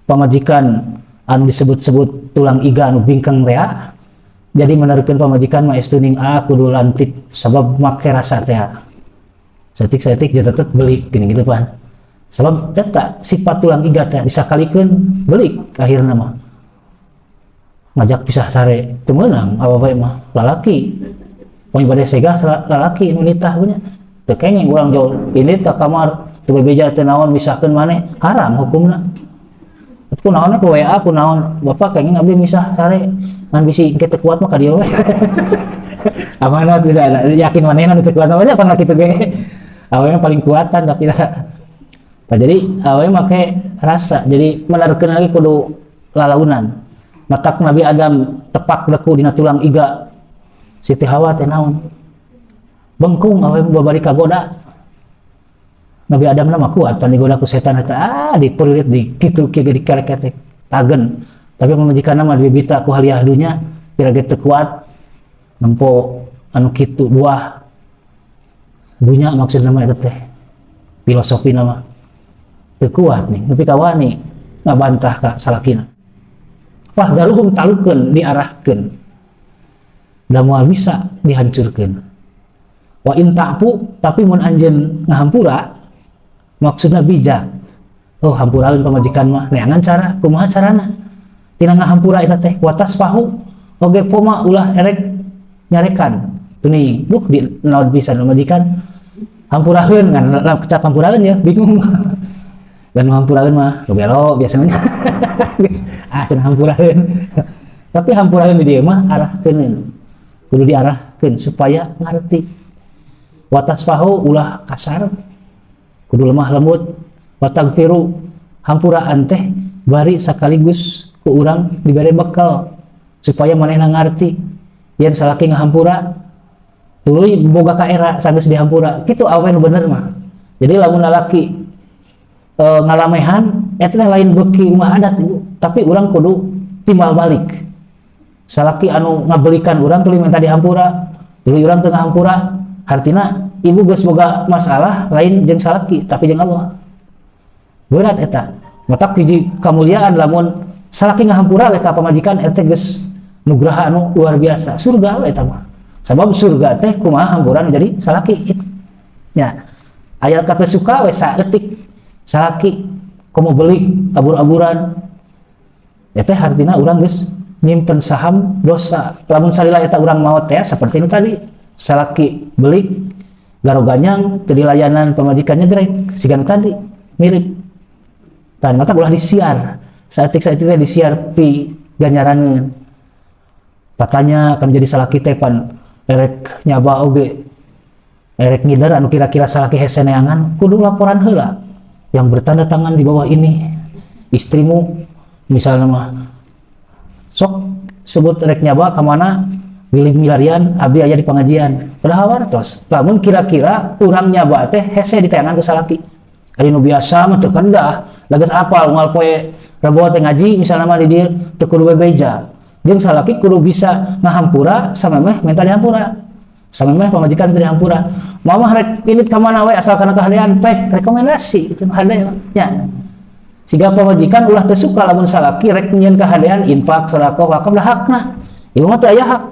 pamajikan anu disebut-sebut tulang iga anu bingkeng teh, jadi menerkeun pamajikan mah estuning kudu lantip sabab make rasa teh. Setik-setik jeung tetep belik gini gitu pan. Sabab eta sifat tulang iga teh disakalikeun belik akhirna mah. Ngajak pisah sare teu meunang apa bae mah lalaki. Poin bade segah lalaki nu nitah nya. Teu kengeng urang jauh ini ka kamar teu bebeja teu naon misahkeun maneh haram hukumna. Ku naonnya ku WA ku naon bapak kayaknya abdi misah sare ngan bisi kita kuat mah ka dieu we. Amanah tidak ada yakin manehna nu kuat mah pernah kitu ge. Awewe paling kuatan tapi lah. Nah, jadi awewe make rasa jadi menerkeun lagi kudu lalaunan. Matak Nabi Adam tepak deku dina tulang iga Siti Hawa teh naon. Bengkung awewe babari kagoda. Nabi Adam mah kuat pan digoda ku setan eta dipeulit di kitu kieu di kelek-kelek tagen. Tapi pamajikanna mah dibita ku haliah dunya pira teu kuat nempo anu kitu buah dunya maksudna mah eta teh filosofina mah teu kuat nih nepi ka wani ngabantah ka salakina. Wah daruhum talukeun diarahkeun da moal bisa dihancurkeun. Wa in ta'fu tapi mun anjeun ngahampura maksudna bijak. Oh hampuraeun pamajikan mah neangan cara kumaha carana tina ngahampura eta teh watas pahu oge poma ulah erek nyarekan tuning duh di naon bisa pamajikan hampuraeun ngan kecap hampuraeun ya bingung. Dan hampuraeun mah belo biasanya. Cenah hampuraeun. Tapi hampuraeun di dieu mah arahkeun kudu diarahkeun supaya ngarti. Watas pahu ulah kasar kudu lemah lembut. Watagfiru hampuraan teh bari sekaligus ku urang dibere bekal supaya manehna ngarti yen salaki ngahampura tuluy boga ka era sageus dihampura kitu awe nu bener mah. Jadi lamun lalaki ngalamehan eta teh lain beuki rumah adat Ibu, tapi urang kudu timbal balik. Salaki anu ngabelikan urang tuluy minta dihampura, tuluy urang teu ngahampura, hartina ibu geus boga masalah lain jeung salaki tapi jeung Allah. Berat eta. Matak hiji kamuliaan lamun salaki ngahampura le ka pamajikan eta geus nugraha anu luar biasa. Surga we eta mah. Sabab surga teh kumaha hampuran jadi salaki kitu. Ya. Aya kata suka we saeutik salaki komo belik abur-aburan. Eta artina urang geus nyimpen saham dosa. Lamun salila eta urang maot teh saperti nu tadi. Salaki belik garoganyang teu dilayanan pamajikannya direk sigan tadi mirip. Tan mata ulah disiar. Saeutik-saeutik teh disiar pi ganyaraneun. Patanya akan jadi salaki teh pan erek nyaba oge. Erek ngider anu kira-kira salaki hese neangan kudu laporan heula yang bertanda tangan di bawah ini. Istrimu misalnya mah sok sebut erek nyaba ka mana bilih milarian abdi aya di pengajian. Padahal wartos. Lamun kira-kira urang nyaba teh hese di tayangan ku salaki. Ari nu biasa mah teu kendah, lages apal moal poe Rabu teh ngaji misalna mah di dieu teu kudu bebeja. Jeung salaki kudu bisa ngahampura samemeh minta dihampura. Samemeh pamajikan teu dihampura. Mamah rek init ka mana we asal kana kahadean pek rekomendasi itu hade nya. Siga pamajikan ulah teu suka lamun salaki rek nyieun kahadean infak sedekah wakaf da hakna. Ibu mah teu aya hak.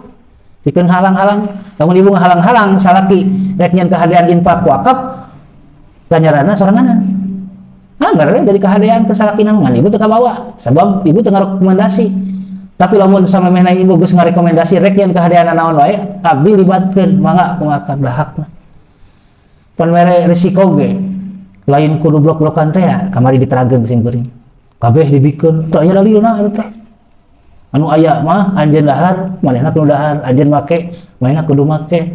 Pikeun halang-halang, lamun ibu ngahalang-halang salaki rek nyieun kahadean infak wakaf ganjaranna soranganan. Anggar jadi kahadean ke salakina ngan ibu teu kabawa sabab ibu teu ngarekomendasi. Tapi lamun sama mehna ibu geus ngarekomendasi rek yen kahadean naon wae abdi libatkeun mangga kumaha dahakna. Pan mere risiko ge lain kudu blok-blokan teh ya kamari diterageun sing beuring. Kabeh dibikeun teu aya dalilna eta teh. Anu aya mah anjeun dahar manehna kudu dahar, anjeun make manehna kudu make.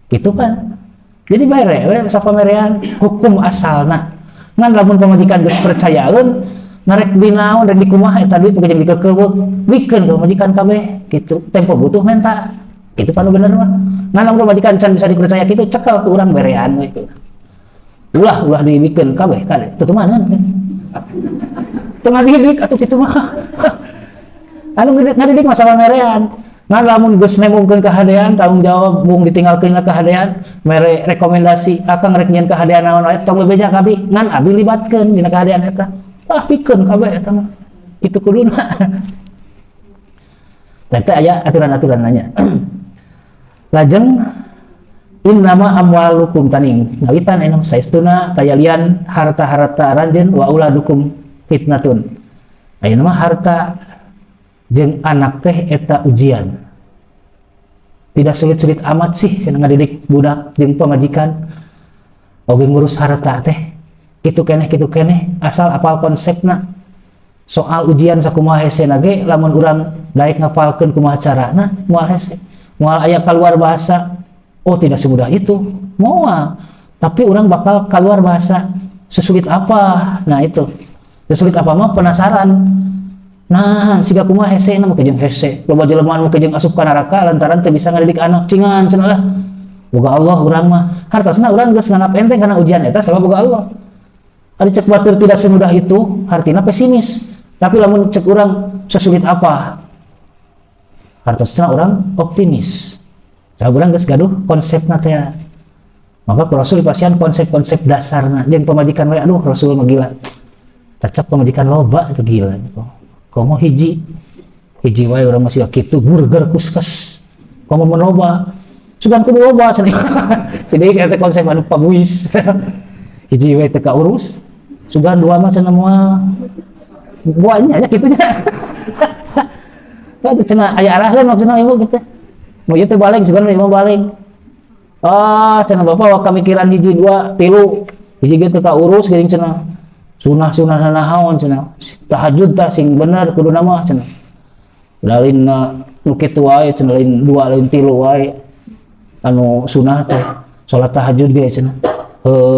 Gitu kan. Jadi bare we sapamerean hukum asalna. Ngan lamun pamajikan geus percayaeun narek dinaon dan dikumaha eta duit pake jadi kekeuweuk bikeun ka majikan kabeh kitu tempo butuh menta kitu panu bener mah ngan lamun majikan can bisa dipercaya kitu cekel ke urang berean we ulah dibikeun kabeh kade teu kumaha teu ngadidik atuh kitu mah anu ngadidik masalah merean ngan lamun geus nemungkeun kahadean tanggung jawab mung ditinggalkeun kahadean mere rekomendasi akang rek nyeun kahadean naon wae tong bebeja ka abi ngan abi libatkeun dina kahadean eta pikeun kabeh eta mah kitu kuduna eta aya aturan-aturan nanya lajeng innama amwalukum taning ngawitan anu saestuna tayalian harta-harta ranjeun wa uladukum fitnatun ayeuna mah harta jeung anak teh eta ujian tidak sulit-sulit amat sih cenah ngadidik budak jeung pamajikan oge ngurus harta teh kitu keneh asal apal konsepna soal ujian sakumaha hese nage lamun urang daek ngapalkeun kumaha carana moal hese moal aya kaluar bahasa oh tidak semudah itu moal tapi urang bakal kaluar bahasa sesulit apa nah itu sesulit apa mah penasaran nah siga kumaha hese na mah kejeng hese loba jelema anu kejeng asup ka neraka lantaran teu bisa ngadidik anak cingan cenah lah boga Allah urang mah hartosna urang geus nganggap enteng kana ujian eta sabab boga Allah ada cek batur tidak semudah itu artinya pesimis tapi lamun cek urang sesulit apa hartosna urang optimis sabab urang geus gaduh konsepna teh maka ku Rasul dipasihan konsep-konsep dasarna jeung pamajikan we aduh Rasul mah gila cacap pamajikan loba itu gila komo hiji wae urang masih kitu burger kuskas komo menoba sugan kudu loba cenah jadi eta konsep anu pabuis hiji wae teu kaurus sugan dua mah cenah moal buahnya nya kitu nya Kata cenah aya arahan maksudna ibu gitu. Mau ieu teh balik sugan mau balik. Cenah bapak wa kamikiran hiji dua tilu hiji ge teu kaurus geuning cenah. Sunah-sunah nahaon cenah. Tahajud tah sing bener kuduna mah cenah. Lain nu kitu wae cenah lain dua lain tilu wae. Anu sunah teh salat tahajud ge cenah.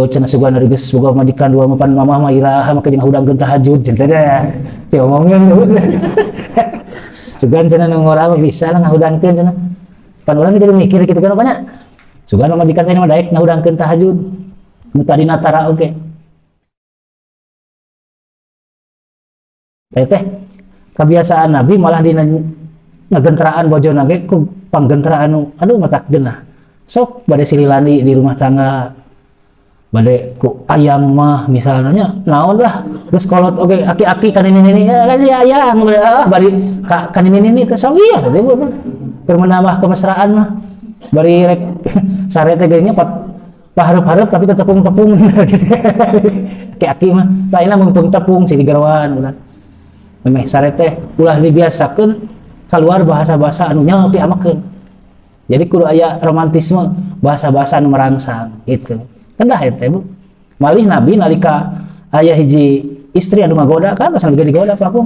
Cenah sugan dari geus boga majikan dua mapan mamah mah iraha mah jeung hudangkeun tahajud cenah teh. Teu omongkeun. Sugan cenah nu ngora mah bisa lah ngahudangkeun cenah. Pan urang jadi mikir kitu kan apanya. Sugan majikan teh mah daek ngahudangkeun tahajud. Nu tadi natara oge. Teh kebiasaan Nabi malah dina ngagentraan bojona ge ku panggentraan aduh matak geunah. Sok bade sililani di rumah tangga bade ku ayang mah misalnya naon lah geus kolot oge aki-aki kan ini ya ayang bari kan ini teh sok iya teh keur menambah kemesraan mah bari rek sare teh ge nya pahareup-hareup tapi teh tepung-tepung aki-aki mah lainna mumpung tepung sih digarwan urang memeh sare teh ulah dibiasakeun kaluar bahasa-bahasa anu nya piamakeun jadi kudu aya romantisme bahasa-bahasa anu merangsang gitu kendah eta Bu malih Nabi nalika aya hiji istri anu ngagoda kan geus digoda Pak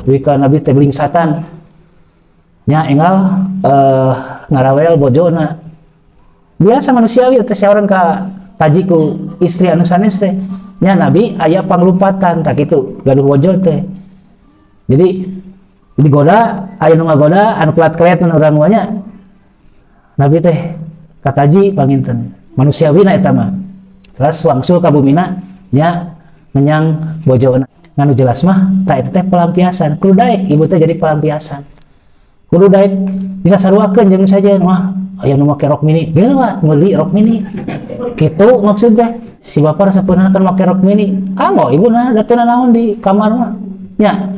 duika Nabi teh beling satan nya enggal ngarawel bojona biasa manusiawi teh saeureun ka tajiku istri anu sanes teh nya Nabi aya panglupatan tak kitu gaduh bojo teh jadi digoda aya nu ngagoda anu kelat-kelet mun urang nya Nabi teh kataji panginten manusiawina eta mah terus wangsul ka bumina nya menyang bojona nganu jelas mah ta eta teh pelampiasan kudu daek ibu teh jadi pelampiasan kudu daek bisa saruakeun jeung saja mah aya nu make rok mini geus meuli rok mini kitu maksud teh si bapak sapeunana kan make rok mini mau ibuna dateunan naon di kamar mah nya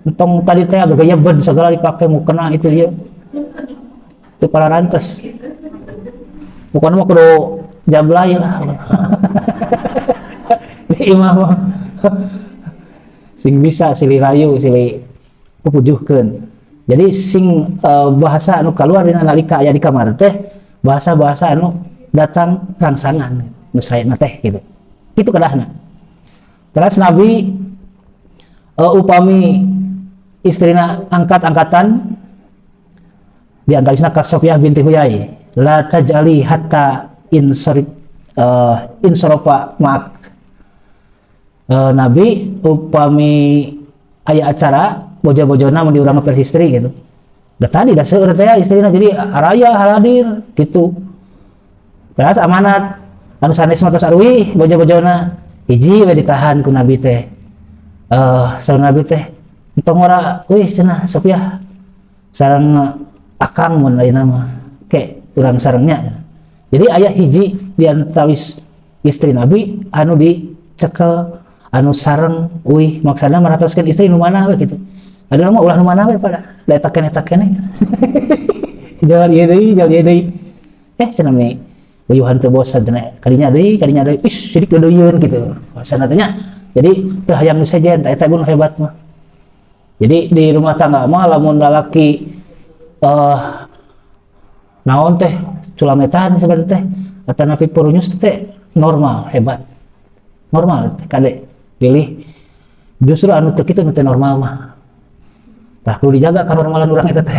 entong tadi teh agak gaya bed segala dipake mukena itu dia itu para rantes bukan mah kudu jablay lah imam sing bisa silih rayu silih pupujuhkeun. Jadi sing bahasa anu keluar dina nalika aya di kamar teh bahasa-bahasa anu datang rangsangan nu saena teh gitu. Kitu kadahna. Terus Nabi upami istrina angkat-angkatan di antawisna ka Sofiyah binti Huyai, la tajali hatta insorofa ma'ak. Nabi upami aya acara bojo-bojona mun diurang versi istri gitu. Da tadi da seueur teh istrina jadi araya haladir gitu. Terus amanat anu sanes mah tos arwi bojo-bojona hiji we ditahan ku Nabi teh. Saur Nabi teh entong ora wih cenah Sofiyah sareng akang mun lainna mah ke urang sarengnya. Jadi aya hiji di antawis istri Nabi anu dicekel anu sareng wih maksudna maratoskeun istri nu mana we gitu. Ada mah ulah nu mana we pada da eta keneh jual ieu deui cenah me uyuhan teu bosan cenah kadinya deui is sidik deuyeun gitu bahasana teh nya. Jadi teu hayang nu sejen eta pun hebat mah. Jadi di rumah tangga mah lamun lalaki naon teh culametan seperti teh atana pipurunyus teh normal hebat normal teh kade pilih justru anu teu kitu nu teh normal mah tah kudu dijaga kanormalan urang eta teh.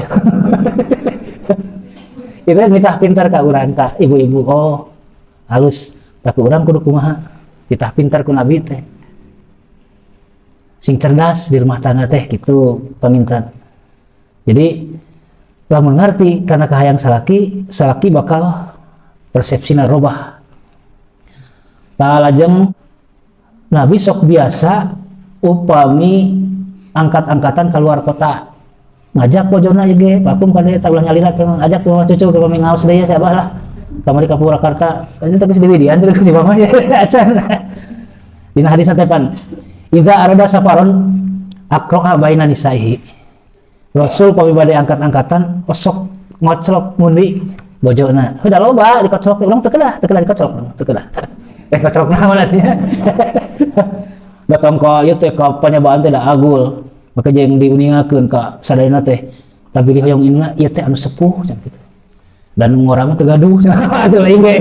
Itu mitah pintar ka urang ka ibu-ibu oh halus tah ku urang kudu kumaha ditah pintar ku Nabi teh sing cerdas di rumah tangga teh gitu pamintan. Jadi lamun ngarti karena kahayang salaki bakal persepsina robah. Tah lajeng Nabi sok biasa upami angkat-angkatan keluar kota ngajak bojona ge pakum kade eta ulah nyalira ngajak ke rumah cucu ke pami ngaos deui sabah lah kamari ka Purwakarta eta geus diwidian teh si mama acan dina hadis teh pan iza arada safaron akroa baina nisaihi Rasul pamibade angkat-angkatan osok ngoclok mundi bojona udah loba dikoclok urang teu kedah koclok naon nya datang ka ieu teh ka panyabaan teh da agul maka jeung diuningakeun ka sadayana teh tabiri hoyong inna ieu teh anu sepuh can kitu dan ngorang mah teu gaduh atuh lain ge.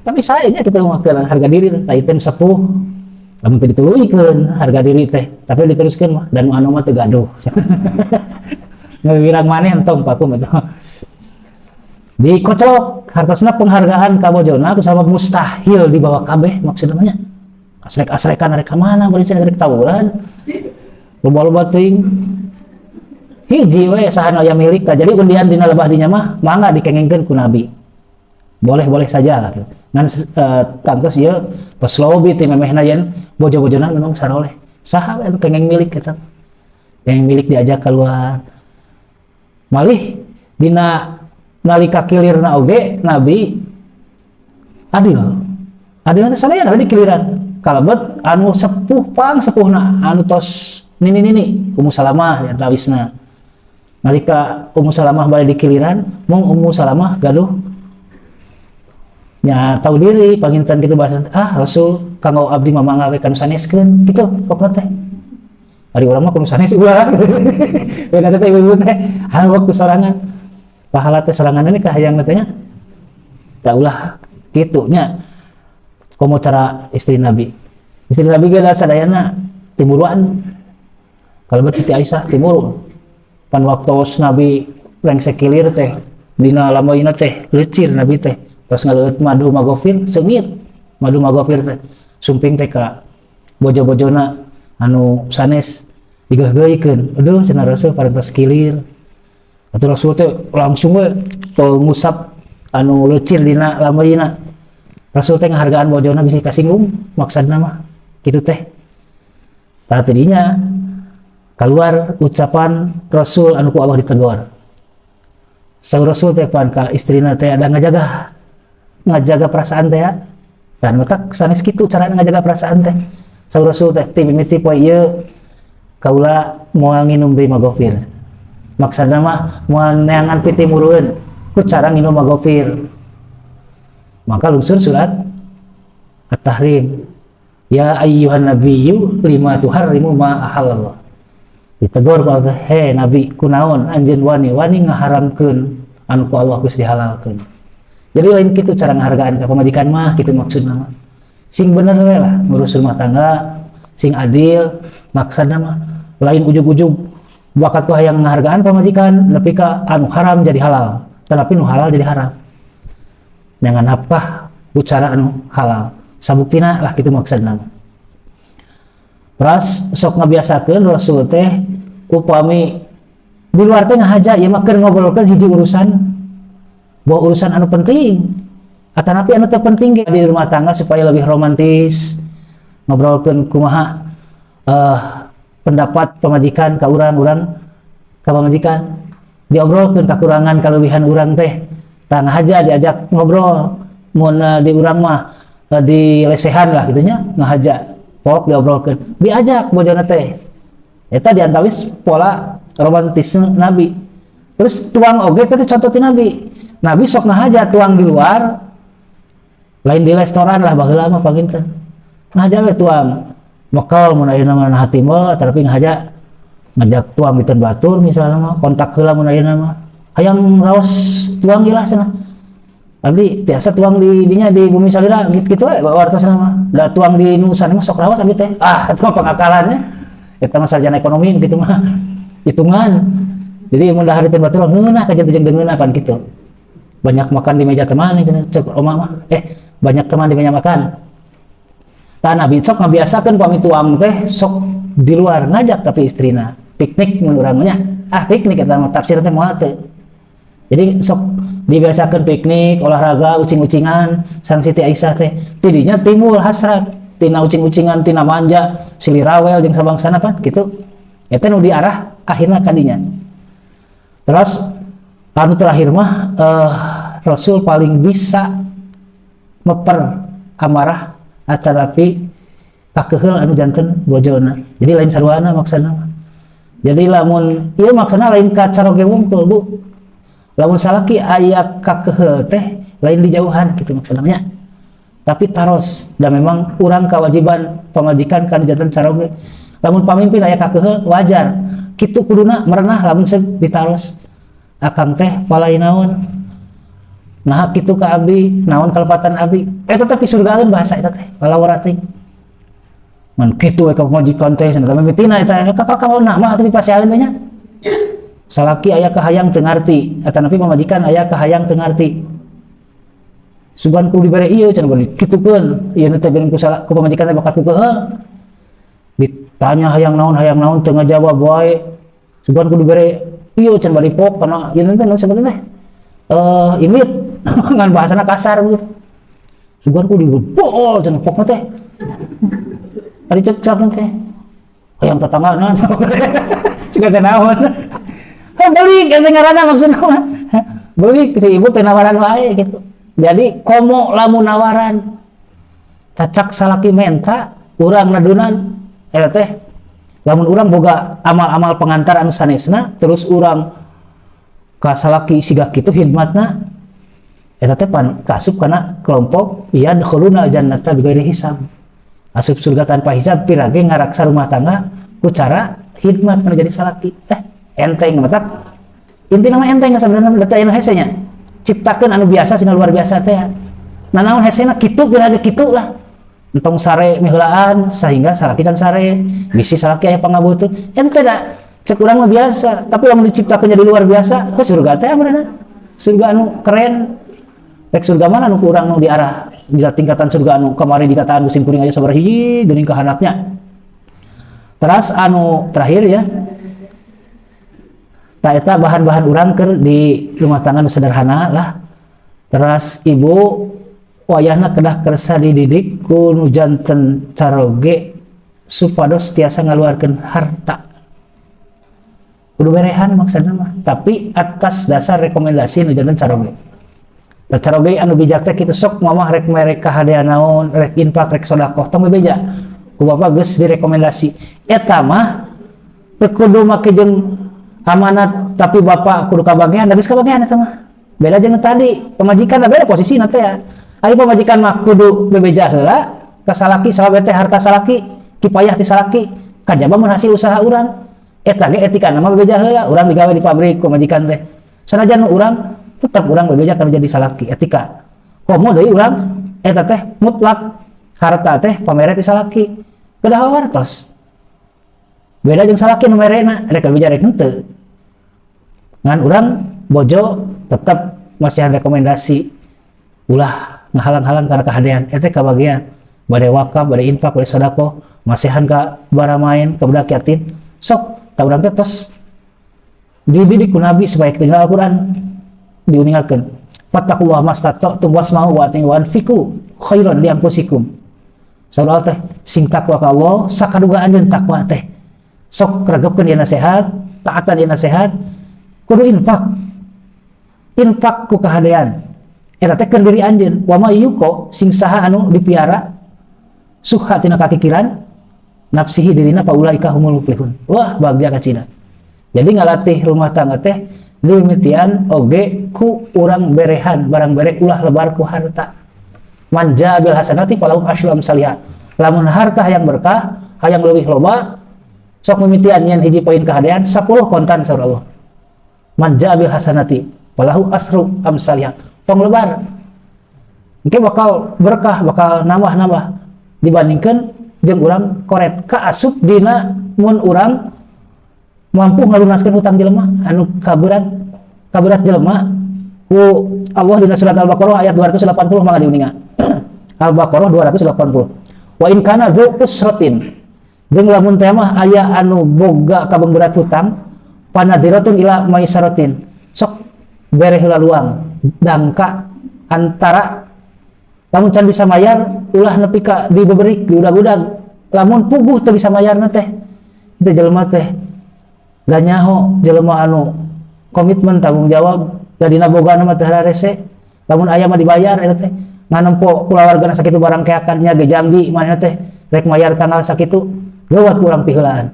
Tapi saya nya kita makeun harga diri tah item sepuh lamun teu dituluykeun harga diri teh tapi diteruskeun mah dan anu mah teu gaduh. Ngawirang maneh entong pakum eta dikocok hartosna penghargaan ka bojona ku sabab mustahil dibawa kabeh maksudna nya asrek-asrekan arek ka mana bari cenah rek tawuran loba-loba teuing hiji we sahan aya milik tah jadi undian dina lebah dinya mah mangga dikengengkeun ku Nabi boleh saja lah gitu. Ngan kantos ieu tos lobi teh memehna yen bojo-bojona memang saroleh saha we kengeng milik eta kengeng milik diajak keluar malih dina nalika kilirna oge Nabi adil teh sadaya di kiliran kalebet anu sepuhna anu tos nini Ummu Salamah di antawisna nalika Ummu Salamah bade di kiliran mung Ummu Salamah gaduh nya tahu diri panginten kitu bahasa Rasul kanggo abdi mamangga we kanu saneskeun kitu pokna teh ari urang mah kudu sanes ulah beda teh ibu teh hal waktu sorangan pahala teh sorangan ini kahayang teh nya da ulah kitu nya komo cara istri Nabi ge da sadayana timuruan kalebet Siti Aisyah timur pan waktu Nabi rengsek kilir teh dina lamoina teh leucir Nabi teh tos ngaleut madu magofir seungit madu magofir teh sumping teh ka bojo-bojona anu sanes digeuh-geuhikeun aduh cenah Rasul parantos kilir atuh Rasul teh langsung we ngusap anu leucir dina lamoina Rasul teh ngahargaan bojona bisa kasinggung maksudna mah kitu teh tah tadinya keluar ucapan Rasul anu ku Allah ditegur saur Rasul teh pan ka istrina teh ada ngajaga perasaan teh dan matak sanes kitu cara ngajaga perasaan teh saur Rasul teh ti mimiti poe ieu kaula moal nginum deui magofir maksudna mah moal neangan piti murueun ku cara nginum magofir maka lungsur surat at-tahrim. Ya ayyuhan nabiyyu lima tuharrimu ma ahallallah. Ditegur ku Allah, he nabi kunaon anjeun wani ngaharamkeun anu ku Allah geus dihalalkeun. Jadi lain kitu cara ngahargaan ka pamajikan mah kitu maksudna mah. Sing bener we lah ngurus rumah tangga, sing adil maksudna mah. Lain ujug-ujug bakat ku hayang ngahargaan pamajikan nepi ka anu haram jadi halal, tetapi nu halal jadi haram. Dengan apa cara anu halal? Sabuktina lah kitu maksudna. Terus sok ngabiasakeun Rasul teh upami di luar teh ngahaja ieu mah keur ngobrolkeun hiji urusan bawa urusan anu penting atanapi anu teu penting ge di rumah tangga supaya lebih romantis ngobrolkeun kumaha pendapat pamajikan ka urang ka pamajikan diobrolkeun kakurangan kalebihan urang teh tah ngahaja diajak ngobrol mun di urang mah di lesehan lah gitunya ngahaja pok diobrolkeun diajak bojona teh eta diantawis pola romantis Nabi. Terus tuang oge teh contoh ti Nabi sok ngahaja tuang di luar lain di restoran lah baheula mah panginten ngahaja we tuang bekal mun ayeuna mah hati mah tapi ngahaja ngajak tuang di batur misalnya mah kontak heula mun ayeuna mah hayang raos tuang ieu lah cenah abdi tiasa tuang di dinya di bumi salira gitu we wartosna mah da tuang di nusan mah sok raos abdi teh itu mah pangakalannya eta mah sarjana ekonomi gitu mah hitungan. Jadi mun dahar di batur ngeunah ka jeung deungeunna kan kitu banyak makan di meja teman cek oma mah banyak teman di meja makan tah Nabi sok ngabiasakeun pami tuang teh sok di luar ngajak tapi istrina piknik mun urang nya piknik eta mah tafsir teh moal teh. Jadi sok dibiasakeun piknik olahraga ucing-ucingan sareng Siti Aisyah teh tidinya timbul hasrat tina ucing-ucingan tina manja silih rawel jeung sabangsana pan kitu eta nu diarah akhirna ka dinya. Terus anu terakhir mah Rasul paling bisa meper amarah atanapi kakeheul anu janten bojona. Jadi lain saruana maksana mah. Jadi lamun ieu maksana lain ka caroge wungkul Bu. Lamun salaki aya kakeheul teh lain di jauhan kitu maksana nya. Tapi taros da memang urang kewajiban pamajikan kana janten caroge. Lamun pamimpin aya kakeheul wajar. Kitu kuduna merenah lamun seug ditaros. Akang teh palai naon nah kitu ka abdi naon kalepatan abdi eta tapi surgaeun bahasa eta teh lalawarating man kitu we ka pamajikan teh cenah mimitina eta kakak kawana mah atuh dipasiaeun teh nya salaki aya kahayang teu ngarti atanapi pamajikan aya kahayang teu ngarti sugan kudu dibere ieu cenah bari kitukeun ieu teh geuning ku pamajikan teh bakat ku keheul ditanya hayang naon teu ngajawab wae sugan kudu dibere iya can bari pok karena ieu teh nu sebetulna teh imit ngan bahasana kasar begitu sugan ku dibol can pokna teh ari cek sakeun teh hayang tetanggana cenah teh naon beulik teh ngaranna maksudna mah beulik si ibu teh nawaran wae gitu. Jadi komo lamun nawaran cacak salaki menta urang nadunan eta teh lamun urang boga amal-amal pengantar anu sanesna terus urang ka salaki siga kitu hidmatna eta teh pan kaasup kana kelompok yadkhuluna jannata bighairi hisab asup surga tanpa hisab pirage ngaraksa rumah tangga ku cara hidmat anu jadi salaki enteng mata intina mah enteng sabenerna data anu hese nya ciptakeun anu biasa sina luar biasa teh nanaon hesena kitu pirage kitu lah entong sare miheulaan sehingga salaki can sare bisi salaki aya pangabutuh eta teh da cek urang mah biasa tapi lamun diciptakeun jadi luar biasa surga teh amarna surga anu keren rek surga mana anu ku urang nu diarah di tingkatan surga anu kamari ditataan musim kuring aya sabaraha hiji geuning ka handapnya. Terus anu terakhir ya ta eta bahan-bahan urang keur di rumah tangga nu sederhana lah. Terus ibu wayahna kedah kersa dididik ku nu janten caroge supados tiasa ngaluarkeun harta kudu berehan maksudna mah tapi atas dasar rekomendasi nu janten caroge da caroge anu bijak teh kitu sok mamah rek merek kahadiah naon rek infak rek sedekah tong bebeja ku bapak geus direkomendasi eta mah teu kudu make jeung amanat tapi bapak kudu kabagean da geus kabagean eta mah beda jeung tadi pamajikan da beda posisina teh ya. Ari pamajikan mah kudu bebeja heula, ka salaki sabab teh harta salaki kipayah ti salaki kajaba mun hasil usaha urang eta ge etika nama bebeja heula urang digawe di pabrik ku majikan teh sanajan urang tetap urang bebeja kana jadi salaki etika komo deui urang eta teh mutlak harta teh pamere ti salaki kedah wartos beda jeung salaki nu merena rek bebeja rek henteu ngan urang bojo tetap masih ada rekomendasi ulah ngahalang-halang karena kehadean eta kabagian bade wakaf bade infak bade sedekah masihan ka baramain ka budak yatim sok ta urang teh tos dididik ku nabi supaya tinggal Al-Qur'an diuningakeun fattaqullaha mastata'tum wasma'u wa ati'u wa anfiqu khairan li anfusikum saur teh sing takwa ka Allah sakaduga anjeun takwa teh sok regepkeun ieu nasihat taatan ieu nasihat kudu infak ku kahadean eta teh keur diri anjeun wa ma yuko sing saha anu dipiara suha tina kakikiran nafsihi dirina paulaika humul muflihun wah bagja kacina jadi ngalatih rumah tangga teh dimitian oge ku urang berehan barang bere ulah lebar ku harta manja bil hasanati falahu asyru amsalihah lamun harta hayang berkah hayang leuwih loba sok mimitian nyen hiji poin kahadean 10 kontan saur Allah manja bil hasanati falahu asyru amsalihah tong lebar engke bakal berkah bakal nambah dibandingkan jeung urang koret kaasup dina mun urang mampu ngalunaskeun hutang jelema anu kaberat jelema ku Allah dina surat Al-Baqarah ayat 280 mangga diuninga Al-Baqarah 280 wa in kana dzu usratin jeung lamun teh mah aya anu boga kabeng berat hutang panadiratun ila maisaratin sok bere heula luang dangka antara lamun can bisa mayar ulah nepi ka dibeberik diudag-udag lamun puguh teu bisa mayarna teh itu jelema teh da nyaho jelema anu komitmen tanggung jawab dadina bogana mah teh rese lamun aya mah dibayar eta teh nganempo kulawargana sakitu barang keakannya ge janji manehna teh rek mayar tanggal sakitu geuwat urang piheulaan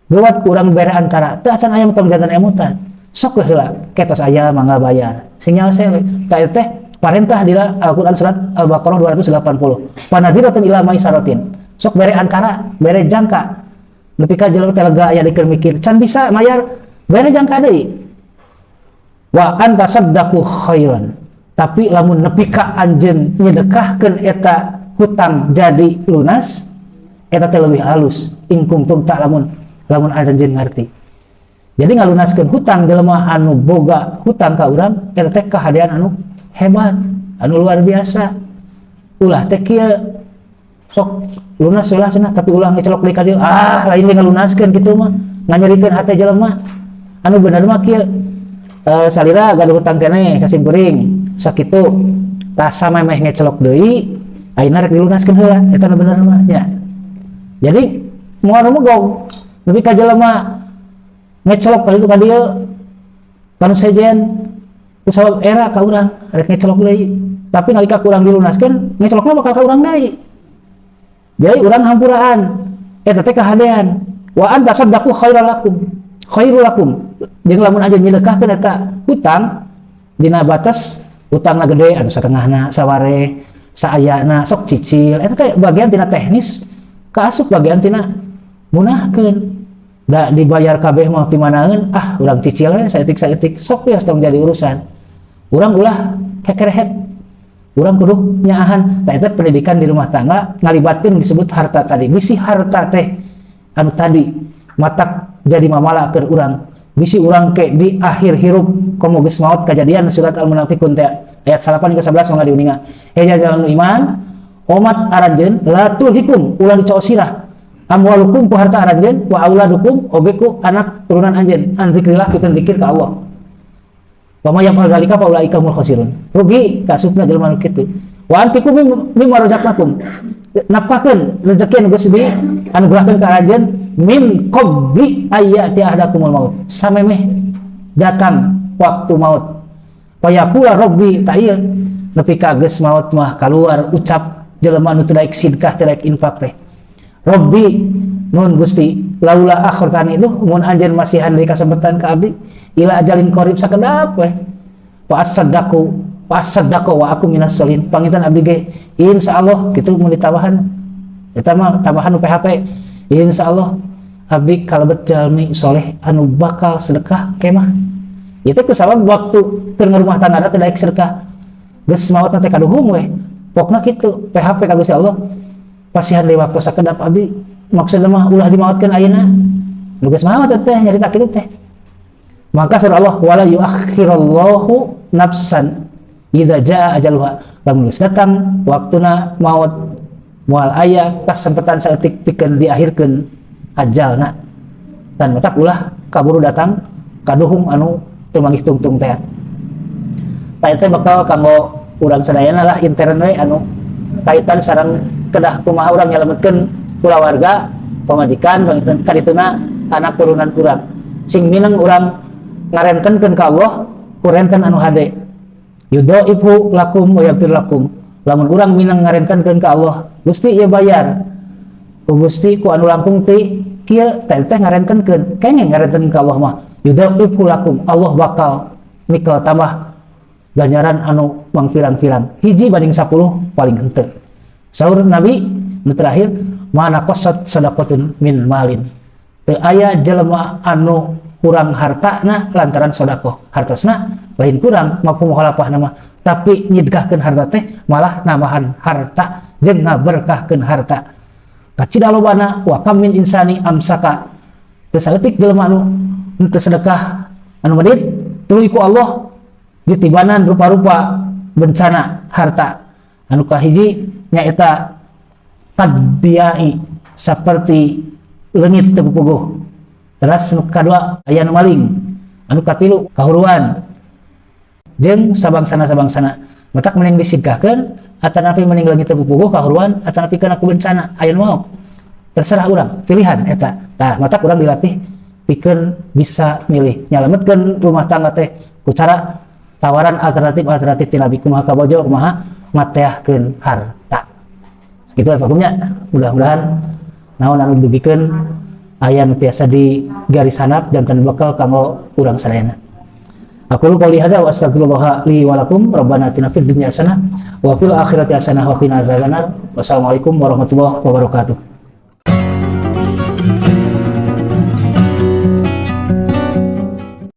geuwat urang bere antara teu acan aya tong jantan emutan sok heula ketos aya mangga bayar sinyal sewe ta teh parentah dina Al-Qur'an surat Al-Baqarah 280 panadiratun ila maisaratin sok bere antara bere jangka nepi ka jelema teh lega aya dikeun mikir can bisa mayar bere jangka deui wa anta saddaqu khairan tapi lamun nepi ka anjeun nyedekahkeun eta hutang jadi lunas eta teh leuwih halus in kuntum ta'lamun lamun anjeun ngarti jadi ngalunaskeun hutang jelema anu boga hutang ka urang eta teh kahadean anu hebat anu luar biasa ulah teh kieu sok lunas ulah cenah tapi ulah ngecelok deui ka dieu lain ge ngalunaskeun kitu mah nganyerikeun hate jelema anu bener mah kieu salira gaduh hutang keneh ka simkuring sakitu tah samemeh ngecelok deui ayeuna rek dilunaskeun heula eta nu bener mah nya jadi moal mogog nepi ka jelema ngecelok ka ditu ka dieu kanu sejen sabab era ka urang rek ngecelok deui tapi nalika urang dilunaskeun ngecelokna bakal ka urang deui jadi urang hampuraan eta teh kahadean wa anta saddaqu khairul lakum jeung lamun aja nyedekahkeun eta hutang dina batas hutangna gede anu satengahna saware saayana sok cicil eta teh bagian tina teknis kaasup bagian tina munahkeun da dibayar kabeh mah pimanaeun urang cicil we saeutik sok ya tong jadi urusan urang ulah kekerehet urang kudu nyaahan tah eta pendidikan di rumah tangga ngalibatkeun disebut harta tadi bisi harta teh anu tadi matak jadi mamala keur urang bisi urang ke di akhir hirup komo geus maot kajadian surat Al-Munafiqun teh ayat 8 hingga 11 mangga diuninga heja jalan iman omat aranjeun la tulhikum ulah dicoosirah amwalukum ku harta aranjeun wa auladukum oge ku anak turunan anjeun an zikrillah pikeun zikir ka Allah wa may yaf'al dzalika fa ulaika humul khasirun rugi kasupna jelema nu kitu wa anfiqu mimma razaqnakum napahkeun rezeki anu geus dianugerahkeun ka aranjeun min qabli ayati ahdakumul maut samemeh datang waktu maut fa yaqula rabbi ta'il nepi ka geus maut mah kaluar ucap jelema nu teu daek sedekah teu daek infak teh rabbi nun Gusti laula akhirtani mun anjeun masihan deui kasempatan ka abdi ila ajalin qarib sakedap we fa asaddaqu pas sedekah wa aku minas solihin pangitan abdi ge insyaallah kitu mun ditabahan eta mah tabahan PHP insyaallah abdi kalebet jalmi soleh anu bakal sedekah kemah itu kusabab waktu keur rumah tangga teh daek sedekah geus maot teh kaduhung we pokna kitu PHP ka Gusti Allah pasihan deui waktu sakedap abdi maksudna mah ulah dimaotkeun ayeuna nu geus maot teh nyarita kitu teh maka surah Allah wala yuakhirallahu nafsan idza jaa ajaluha lamun geus datang waktuna maut moal aya kasempatan saeutik pikeun diakhirkeun ajalna dan matak ulah kaburu datang kaduhung anu teu manggih tungtung teh ta teh bakal kanggo urang sadayana lah intern we anu kaitan sareng kedah kumaha urang nyalametkeun kulawarga pamajikan pangitun kadituna anak turunan urang sing mineng urang ngarentenkeun ka Allah kurenten anu hade yudhaifu lakum wa yaghfir lakum lamun urang mineng ngarentenkeun ka Allah Gusti ieu bayar ku Gusti ku anu langkung ti kieu teh ngarentenkeun kenging ngarentenkeun ka Allah mah yudhaifu lakum Allah bakal mikel tambah ganjaran anu mangpirang-pirang hiji banding 10 paling henteu saur Nabi nu terakhir mana qasat sadaqatun min malin teu aya jelema anu kurang hartana lantaran sedekah hartosna lain kurang mampu mukhalafah nama tapi nyidgahkeun harta teh malah nambahan harta jeung ngaberkahkeun harta kacida lobana wa kam min insani amsaka teu saeutik jelema anu teu sedekah anu medit tuluy ku Allah ditibanan rupa-rupa bencana harta anu kahiji nyaeta kaddiai saperti leungit teu puguh terus anu kadua aya nu maling anu katilu kahuruan jeung sabangsana matak mending disigahkeun atanapi mending leungit teu puguh kahuruan atanapi kana ku bencana aya nu mau terserah urang pilihan eta tah matak urang dilatih pikeun bisa milih nyalametkeun rumah tangga teh ku cara tawaran alternatif ti Nabi kumaha kabojo kumaha mateahkeun harta kitu hukumnya mudah-mudahan naon anu dibikeun aya nu tiasa di garis handap janten bekal kanggo urang sadayana. Aku qouli hada wa astaghfirullah li wa lakum rabbana atina fid dunya hasanah wa fil akhirati hasanah wa qina azabannar. Wassalamualaikum warahmatullahi wabarakatuh.